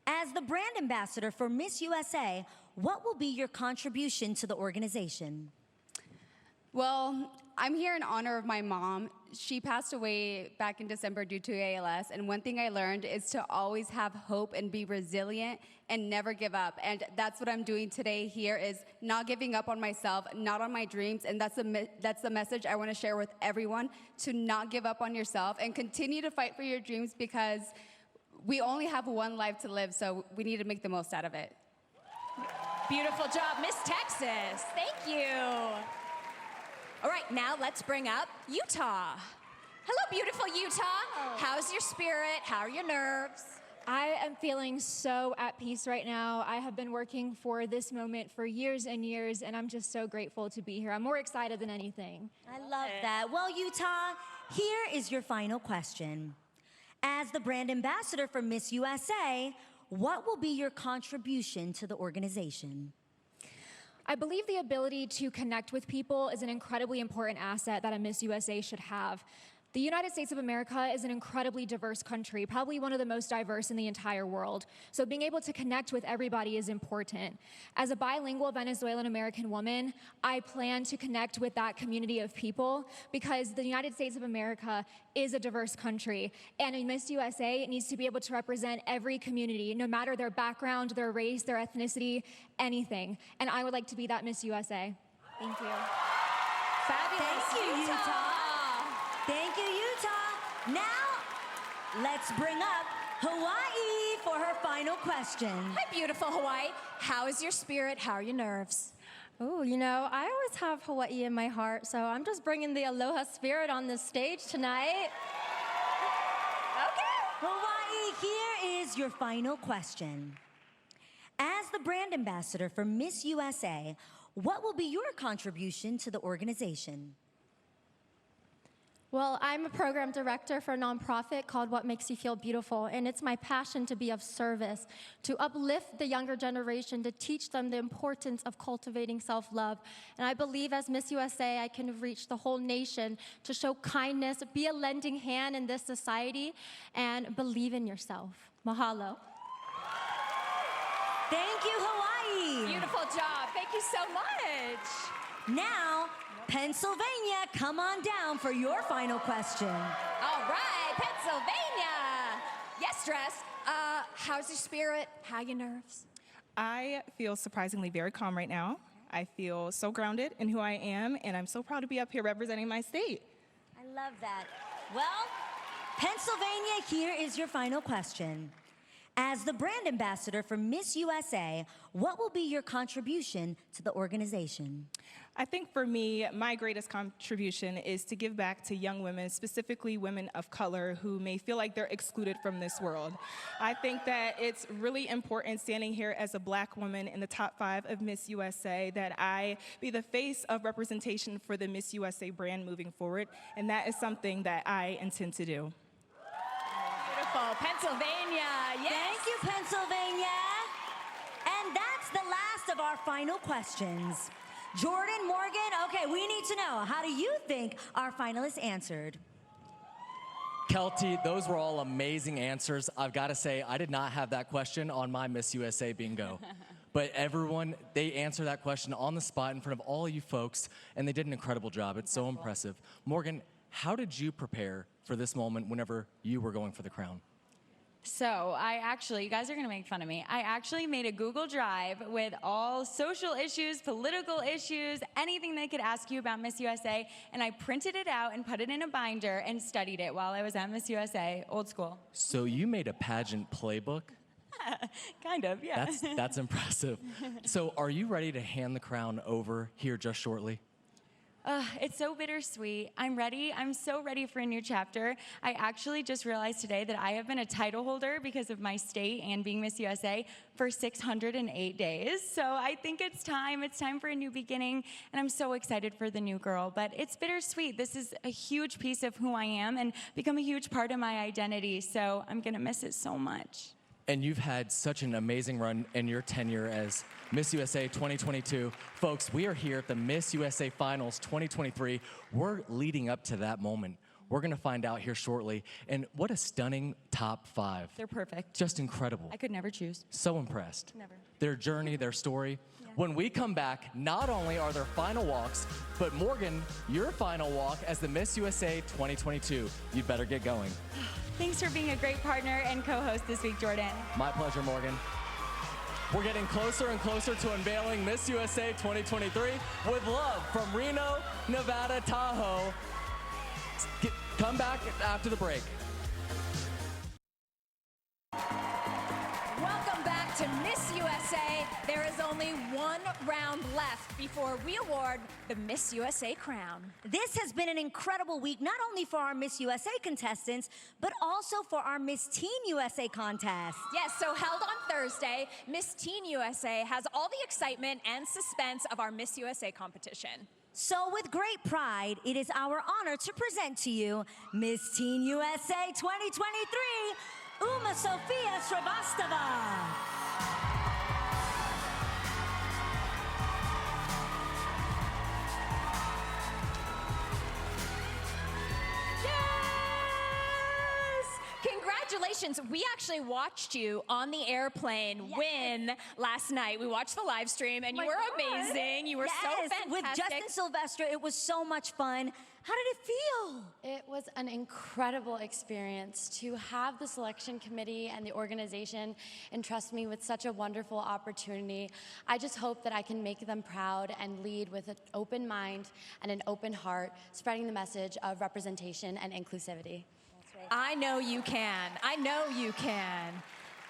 [SPEAKER 5] As the brand ambassador for Miss USA, what will be your contribution to the organization?
[SPEAKER 17] Well, I'm here in honor of my mom. She passed away back in December due to ALS, and one thing I learned is to always have hope and be resilient and never give up. And that's what I'm doing today here, is not giving up on myself, not on my dreams, and that's the message I want to share with everyone, to not give up on yourself and continue to fight for your dreams, because we only have one life to live, so we need to make the most out of it.
[SPEAKER 4] Beautiful job, Miss Texas. Thank you. All right, now let's bring up Utah. Hello, beautiful Utah. How's your spirit? How are your nerves?
[SPEAKER 18] I am feeling so at peace right now. I have been working for this moment for years and years, and I'm just so grateful to be here. I'm more excited than anything.
[SPEAKER 5] I love that. Well, Utah, here is your final question. As the brand ambassador for Miss USA, what will be your contribution to the organization?
[SPEAKER 18] I believe the ability to connect with people is an incredibly important asset that a Miss USA should have. The United States of America is an incredibly diverse country, probably one of the most diverse in the entire world. So being able to connect with everybody is important. As a bilingual Venezuelan-American woman, I plan to connect with that community of people because the United States of America is a diverse country. And in Miss USA, it needs to be able to represent every community, no matter their background, their race, their ethnicity, anything. And I would like to be that Miss USA. Thank you.
[SPEAKER 4] Fabulous.
[SPEAKER 5] Thank you, Utah. Thank you, Utah. Now, let's bring up Hawaii for her final question.
[SPEAKER 4] Hi, beautiful Hawaii. How is your spirit? How are your nerves?
[SPEAKER 19] Oh, you know, I always have Hawaii in my heart, so I'm just bringing the aloha spirit on this stage tonight.
[SPEAKER 5] Okay. Hawaii, here is your final question. As the brand ambassador for Miss USA, what will be your contribution to the organization?
[SPEAKER 19] Well, I'm a program director for a nonprofit called What Makes You Feel Beautiful, and it's my passion to be of service, to uplift the younger generation, to teach them the importance of cultivating self-love. And I believe as Miss USA, I can reach the whole nation to show kindness, be a lending hand in this society, and believe in yourself. Mahalo.
[SPEAKER 5] Thank you, Hawaii.
[SPEAKER 4] Beautiful job. Thank you so much.
[SPEAKER 5] Now, Pennsylvania, come on down for your final question.
[SPEAKER 4] All right, Pennsylvania. Yes, Dress. How's your spirit? How your nerves?
[SPEAKER 20] I feel surprisingly very calm right now. I feel so grounded in who I am, and I'm so proud to be up here representing my state.
[SPEAKER 5] I love that. Well, Pennsylvania, here is your final question. As the brand ambassador for Miss USA, what will be your contribution to the organization?
[SPEAKER 20] I think for me, my greatest contribution is to give back to young women, specifically women of color who may feel like they're excluded from this world. I think that it's really important standing here as a Black woman in the top 5 of Miss USA that I be the face of representation for the Miss USA brand moving forward, and that is something that I intend to do.
[SPEAKER 4] Beautiful. Pennsylvania. Yes.
[SPEAKER 5] Thank you, Pennsylvania. And that's the last of our final questions. Jordan, Morgan, okay, we need to know, how do you think our finalists answered?
[SPEAKER 8] Kelty, those were all amazing answers. I've got to say, I did not have that question on my Miss USA bingo. But everyone, they answered that question on the spot in front of all you folks, and they did an incredible job. It's so impressive. Morgan, how did you prepare for this moment whenever you were going for the crown?
[SPEAKER 7] So you guys are gonna make fun of me. I actually made a Google Drive with all social issues, political issues, anything they could ask you about Miss USA, and I printed it out and put it in a binder and studied it while I was at Miss USA, old school.
[SPEAKER 8] So you made a pageant playbook?
[SPEAKER 7] Kind of, yeah.
[SPEAKER 8] That's impressive. So are you ready to hand the crown over here just shortly?
[SPEAKER 7] It's so bittersweet. I'm ready. I'm so ready for a new chapter. I actually just realized today that I have been a title holder because of my state and being Miss USA for 608 days. So I think it's time. It's time for a new beginning, and I'm so excited for the new girl. But it's bittersweet. This is a huge piece of who I am and become a huge part of my identity. So I'm gonna miss it so much.
[SPEAKER 8] And you've had such an amazing run in your tenure as Miss USA 2022. Folks, we are here at the Miss USA Finals 2023. We're leading up to that moment. We're gonna find out here shortly. And what a stunning top 5.
[SPEAKER 7] They're perfect.
[SPEAKER 8] Just incredible.
[SPEAKER 7] I could never choose.
[SPEAKER 8] So impressed.
[SPEAKER 7] Never.
[SPEAKER 8] Their journey, their story. Yeah. When we come back, not only are there final walks, but Morgan, your final walk as the Miss USA 2022. You'd better get going.
[SPEAKER 7] Thanks for being a great partner and co-host this week, Jordan.
[SPEAKER 8] My pleasure, Morgan. We're getting closer and closer to unveiling Miss USA 2023 with love from Reno, Nevada, Tahoe. Come back after the break.
[SPEAKER 4] Welcome back to Miss USA. There is only one round left before we award the Miss USA crown.
[SPEAKER 5] This has been an incredible week, not only for our Miss USA contestants, but also for our Miss Teen USA contest.
[SPEAKER 4] Yes, so held on Thursday, Miss Teen USA has all the excitement and suspense of our Miss USA competition.
[SPEAKER 5] So with great pride, it is our honor to present to you Miss Teen USA 2023, Uma Sofia Srivastava.
[SPEAKER 4] Congratulations. We actually watched you on the airplane win last night. We watched the live stream, and you were amazing. You were so fantastic.
[SPEAKER 5] With Justin Sylvester, it was so much fun. How did it feel?
[SPEAKER 21] It was an incredible experience to have the selection committee and the organization entrust me with such a wonderful opportunity. I just hope that I can make them proud and lead with an open mind and an open heart, spreading the message of representation and inclusivity.
[SPEAKER 4] I know you can. I know you can.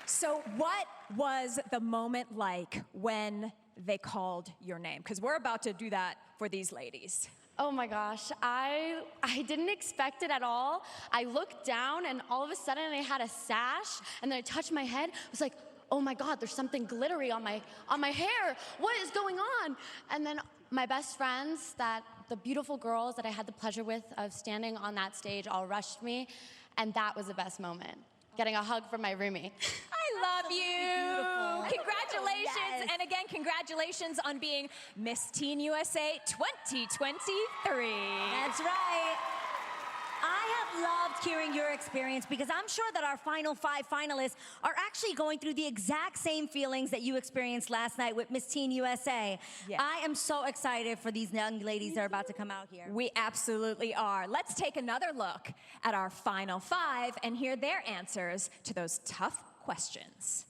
[SPEAKER 4] So what was the moment like when they called your name? Because we're about to do that for these ladies.
[SPEAKER 21] Oh my gosh, I didn't expect it at all. I looked down and all of a sudden I had a sash and then I touched my head. I was like, oh my God, there's something glittery on my hair. What is going on? And then my best friends, the beautiful girls that I had the pleasure with of standing on that stage, all rushed me, and that was the best moment. Getting a hug from my roomie.
[SPEAKER 4] I love you. Congratulations.
[SPEAKER 21] Yes.
[SPEAKER 4] And again, congratulations on being Miss Teen USA 2023.
[SPEAKER 5] That's right. I have loved hearing your experience because I'm sure that our final 5 finalists are actually going through the exact same feelings that you experienced last night with Miss Teen USA.
[SPEAKER 4] Yes.
[SPEAKER 5] I am so excited for these young ladies that are about to come out here.
[SPEAKER 4] We absolutely are. Let's take another look at our final 5 and hear their answers to those tough questions.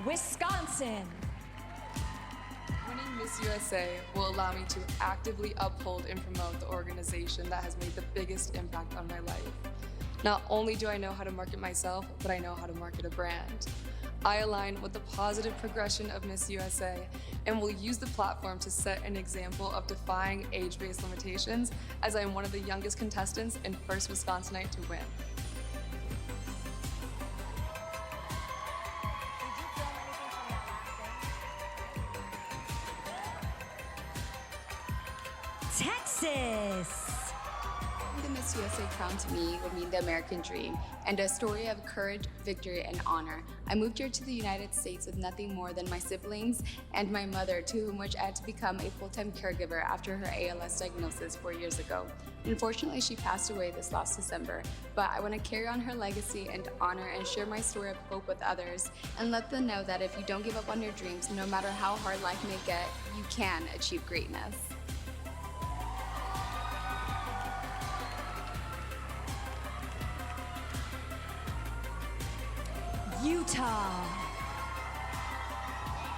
[SPEAKER 4] Wisconsin.
[SPEAKER 2] Winning Miss USA will allow me to actively uphold and promote the organization that has made the biggest impact on my life. Not only do I know how to market myself, but I know how to market a brand. I align with the positive progression of Miss USA and will use the platform to set an example of defying age-based limitations, as I am one of the youngest contestants and first Wisconsinite to win.
[SPEAKER 5] Texas.
[SPEAKER 22] The Miss USA crown to me would mean the American dream and a story of courage, victory, and honor. I moved here to the United States with nothing more than my siblings and my mother, to whom which I had to become a full-time caregiver after her ALS diagnosis 4 years ago. Unfortunately, she passed away this last December, but I want to carry on her legacy and honor and share my story of hope with others and let them know that if you don't give up on your dreams, no matter how hard life may get, you can achieve greatness.
[SPEAKER 4] Utah.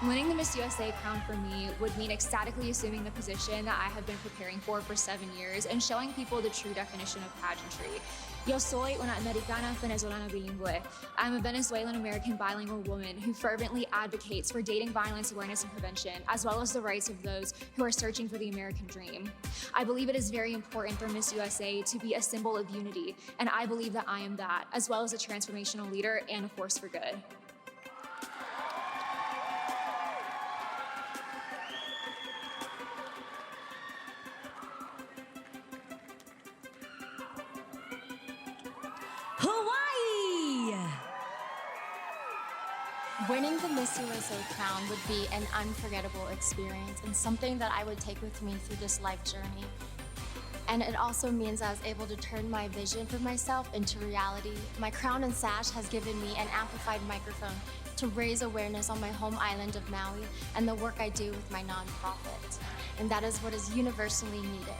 [SPEAKER 23] Winning the Miss USA crown for me would mean ecstatically assuming the position that I have been preparing for 7 years and showing people the true definition of pageantry. Yo soy una americana venezolana bilingüe. I'm a Venezuelan-American bilingual woman who fervently advocates for dating violence awareness and prevention, as well as the rights of those who are searching for the American dream. I believe it is very important for Miss USA to be a symbol of unity, and I believe that I am that, as well as a transformational leader and a force for good.
[SPEAKER 5] Hawaii!
[SPEAKER 21] Winning the Miss USA crown would be an unforgettable experience and something that I would take with me through this life journey. And it also means I was able to turn my vision for myself into reality. My crown and sash has given me an amplified microphone to raise awareness on my home island of Maui and the work I do with my nonprofit. And that is what is universally needed.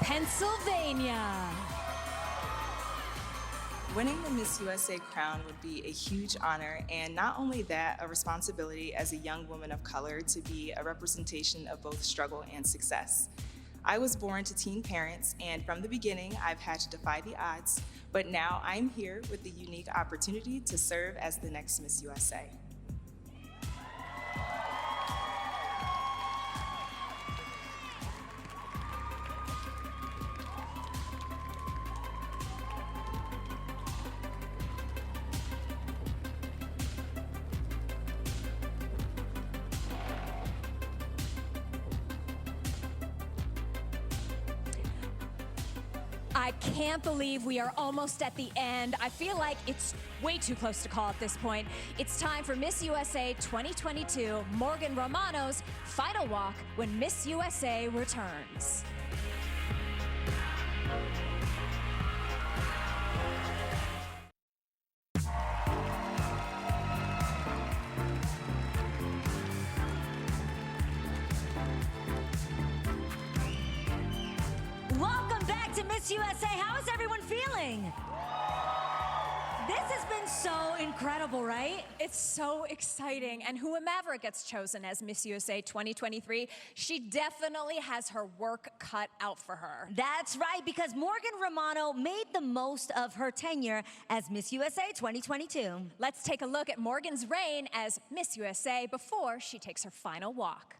[SPEAKER 4] Pennsylvania.
[SPEAKER 24] Winning the Miss USA crown would be a huge honor, and not only that, a responsibility as a young woman of color to be a representation of both struggle and success. I was born to teen parents, and from the beginning, I've had to defy the odds, but now I'm here with the unique opportunity to serve as the next Miss USA.
[SPEAKER 4] I can't believe we are almost at the end. I feel like it's way too close to call at this point. It's time for Miss USA 2022, Morgan Romano's final walk when Miss USA returns.
[SPEAKER 5] Welcome back to Miss USA. How is everyone feeling? This has been so incredible, right?
[SPEAKER 4] It's so exciting. And whomever gets chosen as Miss USA 2023, she definitely has her work cut out for her.
[SPEAKER 5] That's right, because Morgan Romano made the most of her tenure as Miss USA 2022.
[SPEAKER 4] Let's take a look at Morgan's reign as Miss USA before she takes her final walk.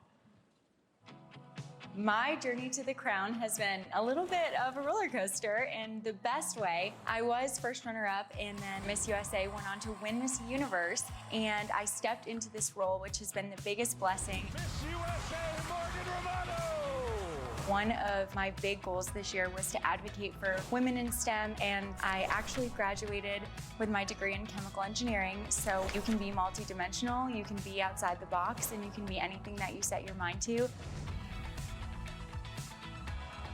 [SPEAKER 9] My journey to the crown has been a little bit of a roller coaster in the best way. I was first runner-up, and then Miss USA went on to win Miss Universe, and I stepped into this role, which has been the biggest blessing.
[SPEAKER 1] Miss USA Morgan Romano!
[SPEAKER 9] One of my big goals this year was to advocate for women in STEM, and I actually graduated with my degree in chemical engineering. So you can be multidimensional, you can be outside the box, and you can be anything that you set your mind to.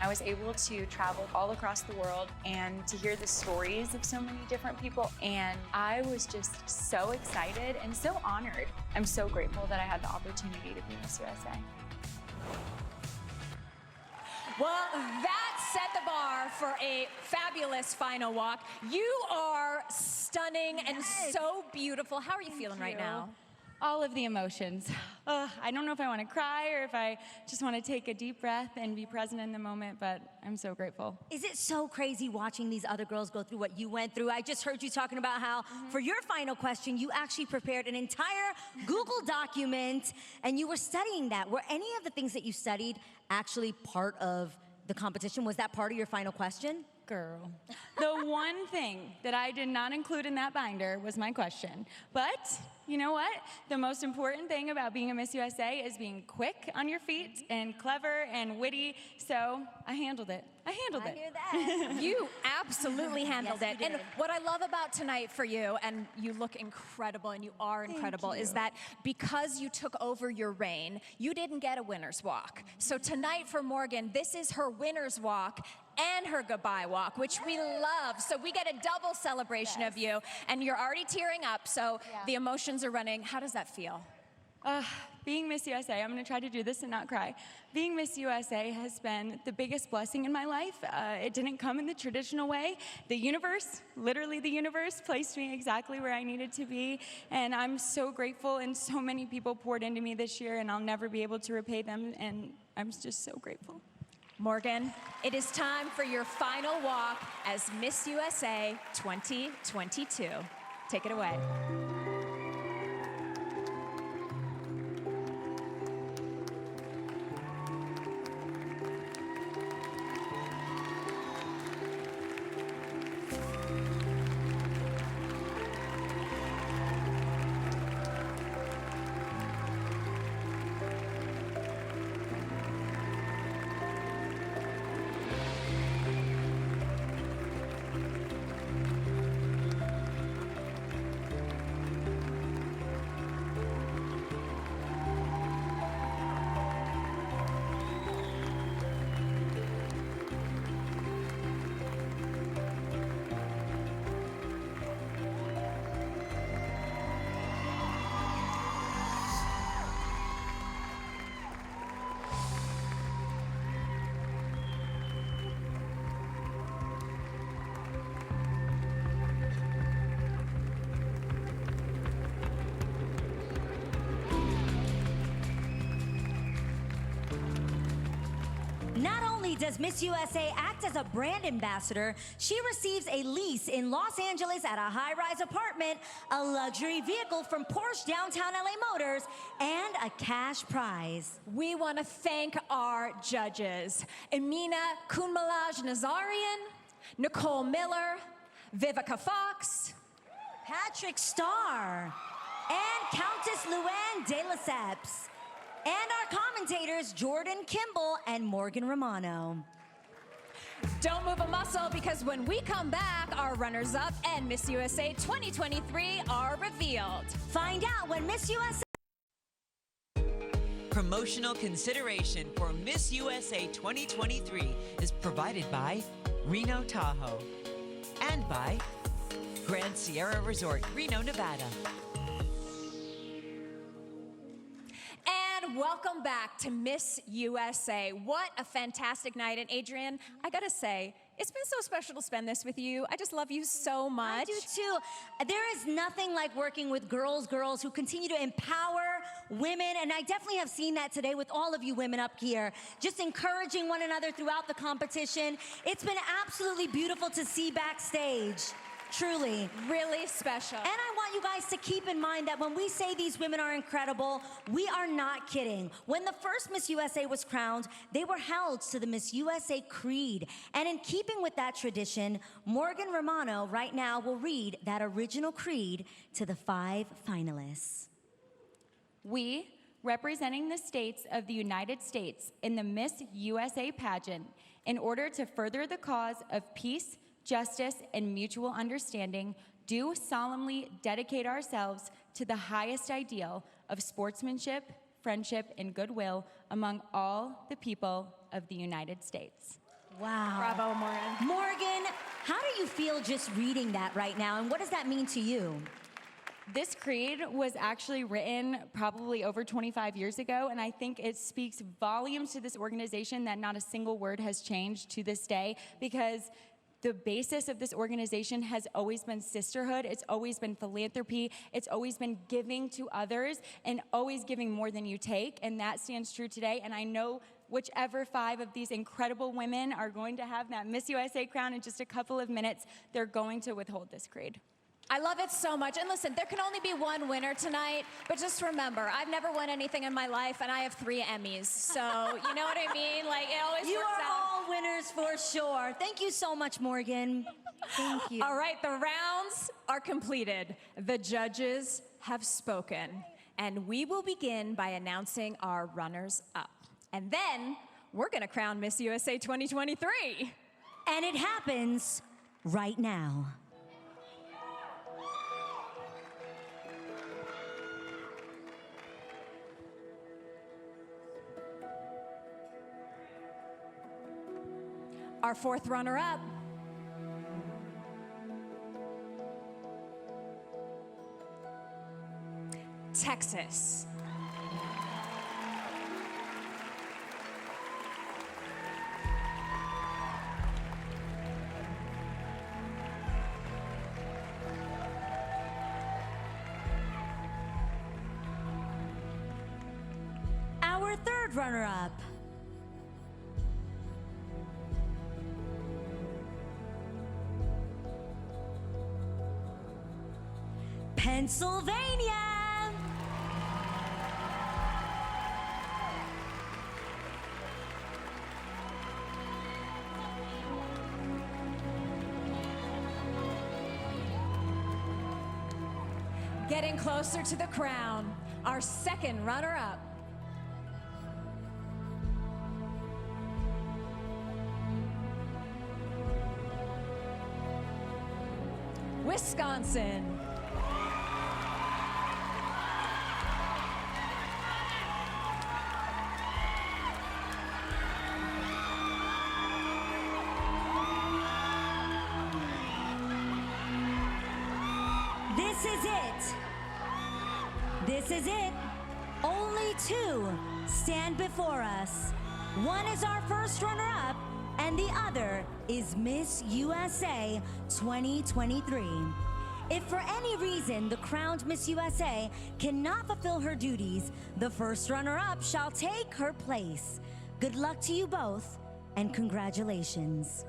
[SPEAKER 9] I was able to travel all across the world and to hear the stories of so many different people, and I was just so excited and so honored. I'm so grateful that I had the opportunity to be Miss USA.
[SPEAKER 4] Well, that set the bar for a fabulous final walk. You are stunning and so beautiful. How are you feeling right now?
[SPEAKER 7] All of the emotions. I don't know if I want to cry or if I just want to take a deep breath and be present in the moment, but I'm so grateful.
[SPEAKER 5] Is it so crazy watching these other girls go through what you went through? I just heard you talking about how for your final question, you actually prepared an entire Google document and you were studying that. Were any of the things that you studied actually part of the competition? Was that part of your final question?
[SPEAKER 7] Girl. The one thing that I did not include in that binder was my question. But you know what? The most important thing about being a Miss USA is being quick on your feet and clever and witty. So I handled it. I
[SPEAKER 5] hear that.
[SPEAKER 4] You absolutely handled
[SPEAKER 5] Yes,
[SPEAKER 4] it.
[SPEAKER 5] you
[SPEAKER 4] And
[SPEAKER 5] did.
[SPEAKER 4] what I love about tonight for you, and you look incredible and you are incredible, is that because you took over your reign, you didn't get a winner's walk. So tonight for Morgan, this is her winner's walk and her goodbye walk, which we love. So we get a double celebration of you, and you're already tearing up, so the emotions are running. How does that feel?
[SPEAKER 7] Being Miss USA, I'm going to try to do this and not cry. Being Miss USA has been the biggest blessing in my life. It didn't come in the traditional way. The universe, literally the universe, placed me exactly where I needed to be. And I'm so grateful, and so many people poured into me this year, and I'll never be able to repay them. And I'm just so grateful.
[SPEAKER 4] Morgan, it is time for your final walk as Miss USA 2022. Take it away.
[SPEAKER 5] Not only does Miss USA act as a brand ambassador, she receives a lease in Los Angeles at a high-rise apartment, a luxury vehicle from Porsche Downtown LA Motors, and a cash prize.
[SPEAKER 4] We want to thank our judges, Emina Kunmalaj Nazarian, Nicole Miller, Vivica Fox,
[SPEAKER 5] Patrick Starr, and Countess Luann de Lesseps. And our commentators, Jordan Kimball and Morgan Romano.
[SPEAKER 4] Don't move a muscle, because when we come back, our runners-up and Miss USA 2023 are revealed.
[SPEAKER 5] Find out when Miss USA...
[SPEAKER 3] Promotional consideration for Miss USA 2023 is provided by Reno Tahoe and by Grand Sierra Resort, Reno, Nevada.
[SPEAKER 4] And welcome back to Miss USA. What a fantastic night. And Adrian, I gotta say, It's been so special to spend this with you. I just love you so much.
[SPEAKER 5] I do too. There is nothing like working with girls who continue to empower women, and I definitely have seen that today with all of you women up here, just encouraging one another throughout the competition. It's been absolutely beautiful to see backstage. Truly.
[SPEAKER 4] Really special.
[SPEAKER 5] And I want you guys to keep in mind that when we say these women are incredible, we are not kidding. When the first Miss USA was crowned, they were held to the Miss USA creed. And in keeping with that tradition, Morgan Romano right now will read that original creed to the 5 finalists.
[SPEAKER 7] We, representing the states of the United States in the Miss USA pageant, in order to further the cause of peace, justice, and mutual understanding, do solemnly dedicate ourselves to the highest ideal of sportsmanship, friendship, and goodwill among all the people of the United States.
[SPEAKER 5] Wow.
[SPEAKER 4] Bravo, Morgan.
[SPEAKER 5] Morgan, how do you feel just reading that right now, and what does that mean to you?
[SPEAKER 7] This creed was actually written probably over 25 years ago, and I think it speaks volumes to this organization that not a single word has changed to this day, because the basis of this organization has always been sisterhood. It's always been philanthropy. It's always been giving to others and always giving more than you take. And that stands true today. And I know whichever 5 of these incredible women are going to have that Miss USA crown in just a couple of minutes, they're going to withhold this creed.
[SPEAKER 4] I love it so much. And listen, there can only be one winner tonight, but just remember, I've never won anything in my life, and I have 3 Emmys. So, you know what I mean? Like, it always
[SPEAKER 5] You
[SPEAKER 4] works
[SPEAKER 5] are
[SPEAKER 4] out.
[SPEAKER 5] all winners for sure. Thank you so much, Morgan. Thank you.
[SPEAKER 4] All right, the rounds are completed. The judges have spoken, and we will begin by announcing our runners-up. And then we're gonna crown Miss USA 2023.
[SPEAKER 5] And it happens right now.
[SPEAKER 4] Our 4th runner-up, Texas.
[SPEAKER 5] Our 3rd runner-up, Pennsylvania.
[SPEAKER 4] Getting closer to the crown, our 2nd runner-up, Wisconsin.
[SPEAKER 5] This is it. This is it. Only 2 stand before us. One is our 1st runner-up, and the other is Miss USA 2023. If for any reason the crowned Miss USA cannot fulfill her duties, the 1st runner-up shall take her place. Good luck to you both, and congratulations.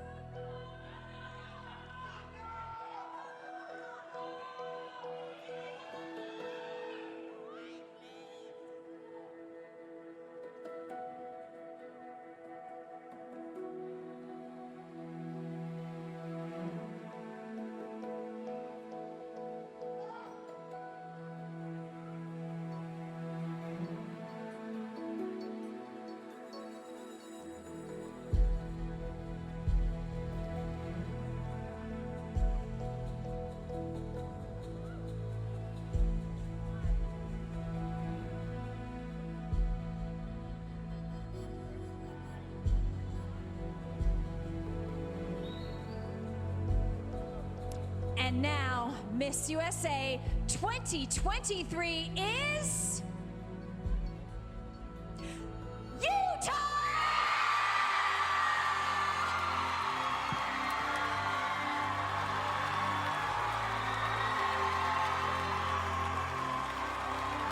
[SPEAKER 4] And now, Miss USA 2023 is Utah!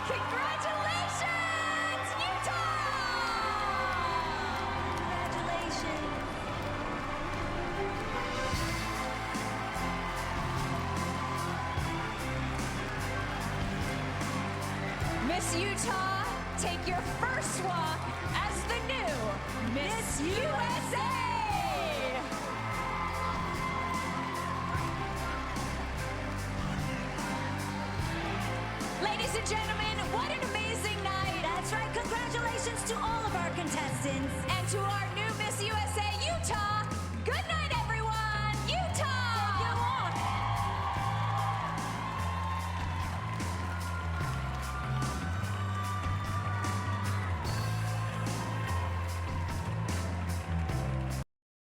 [SPEAKER 4] Congratulations, Utah!
[SPEAKER 5] Congratulations.
[SPEAKER 4] Miss Utah, take your first walk as the new Miss USA! Ladies and gentlemen, what an amazing night!
[SPEAKER 5] That's right, congratulations to all of our contestants.
[SPEAKER 4] And to our new Miss USA Utah, good night!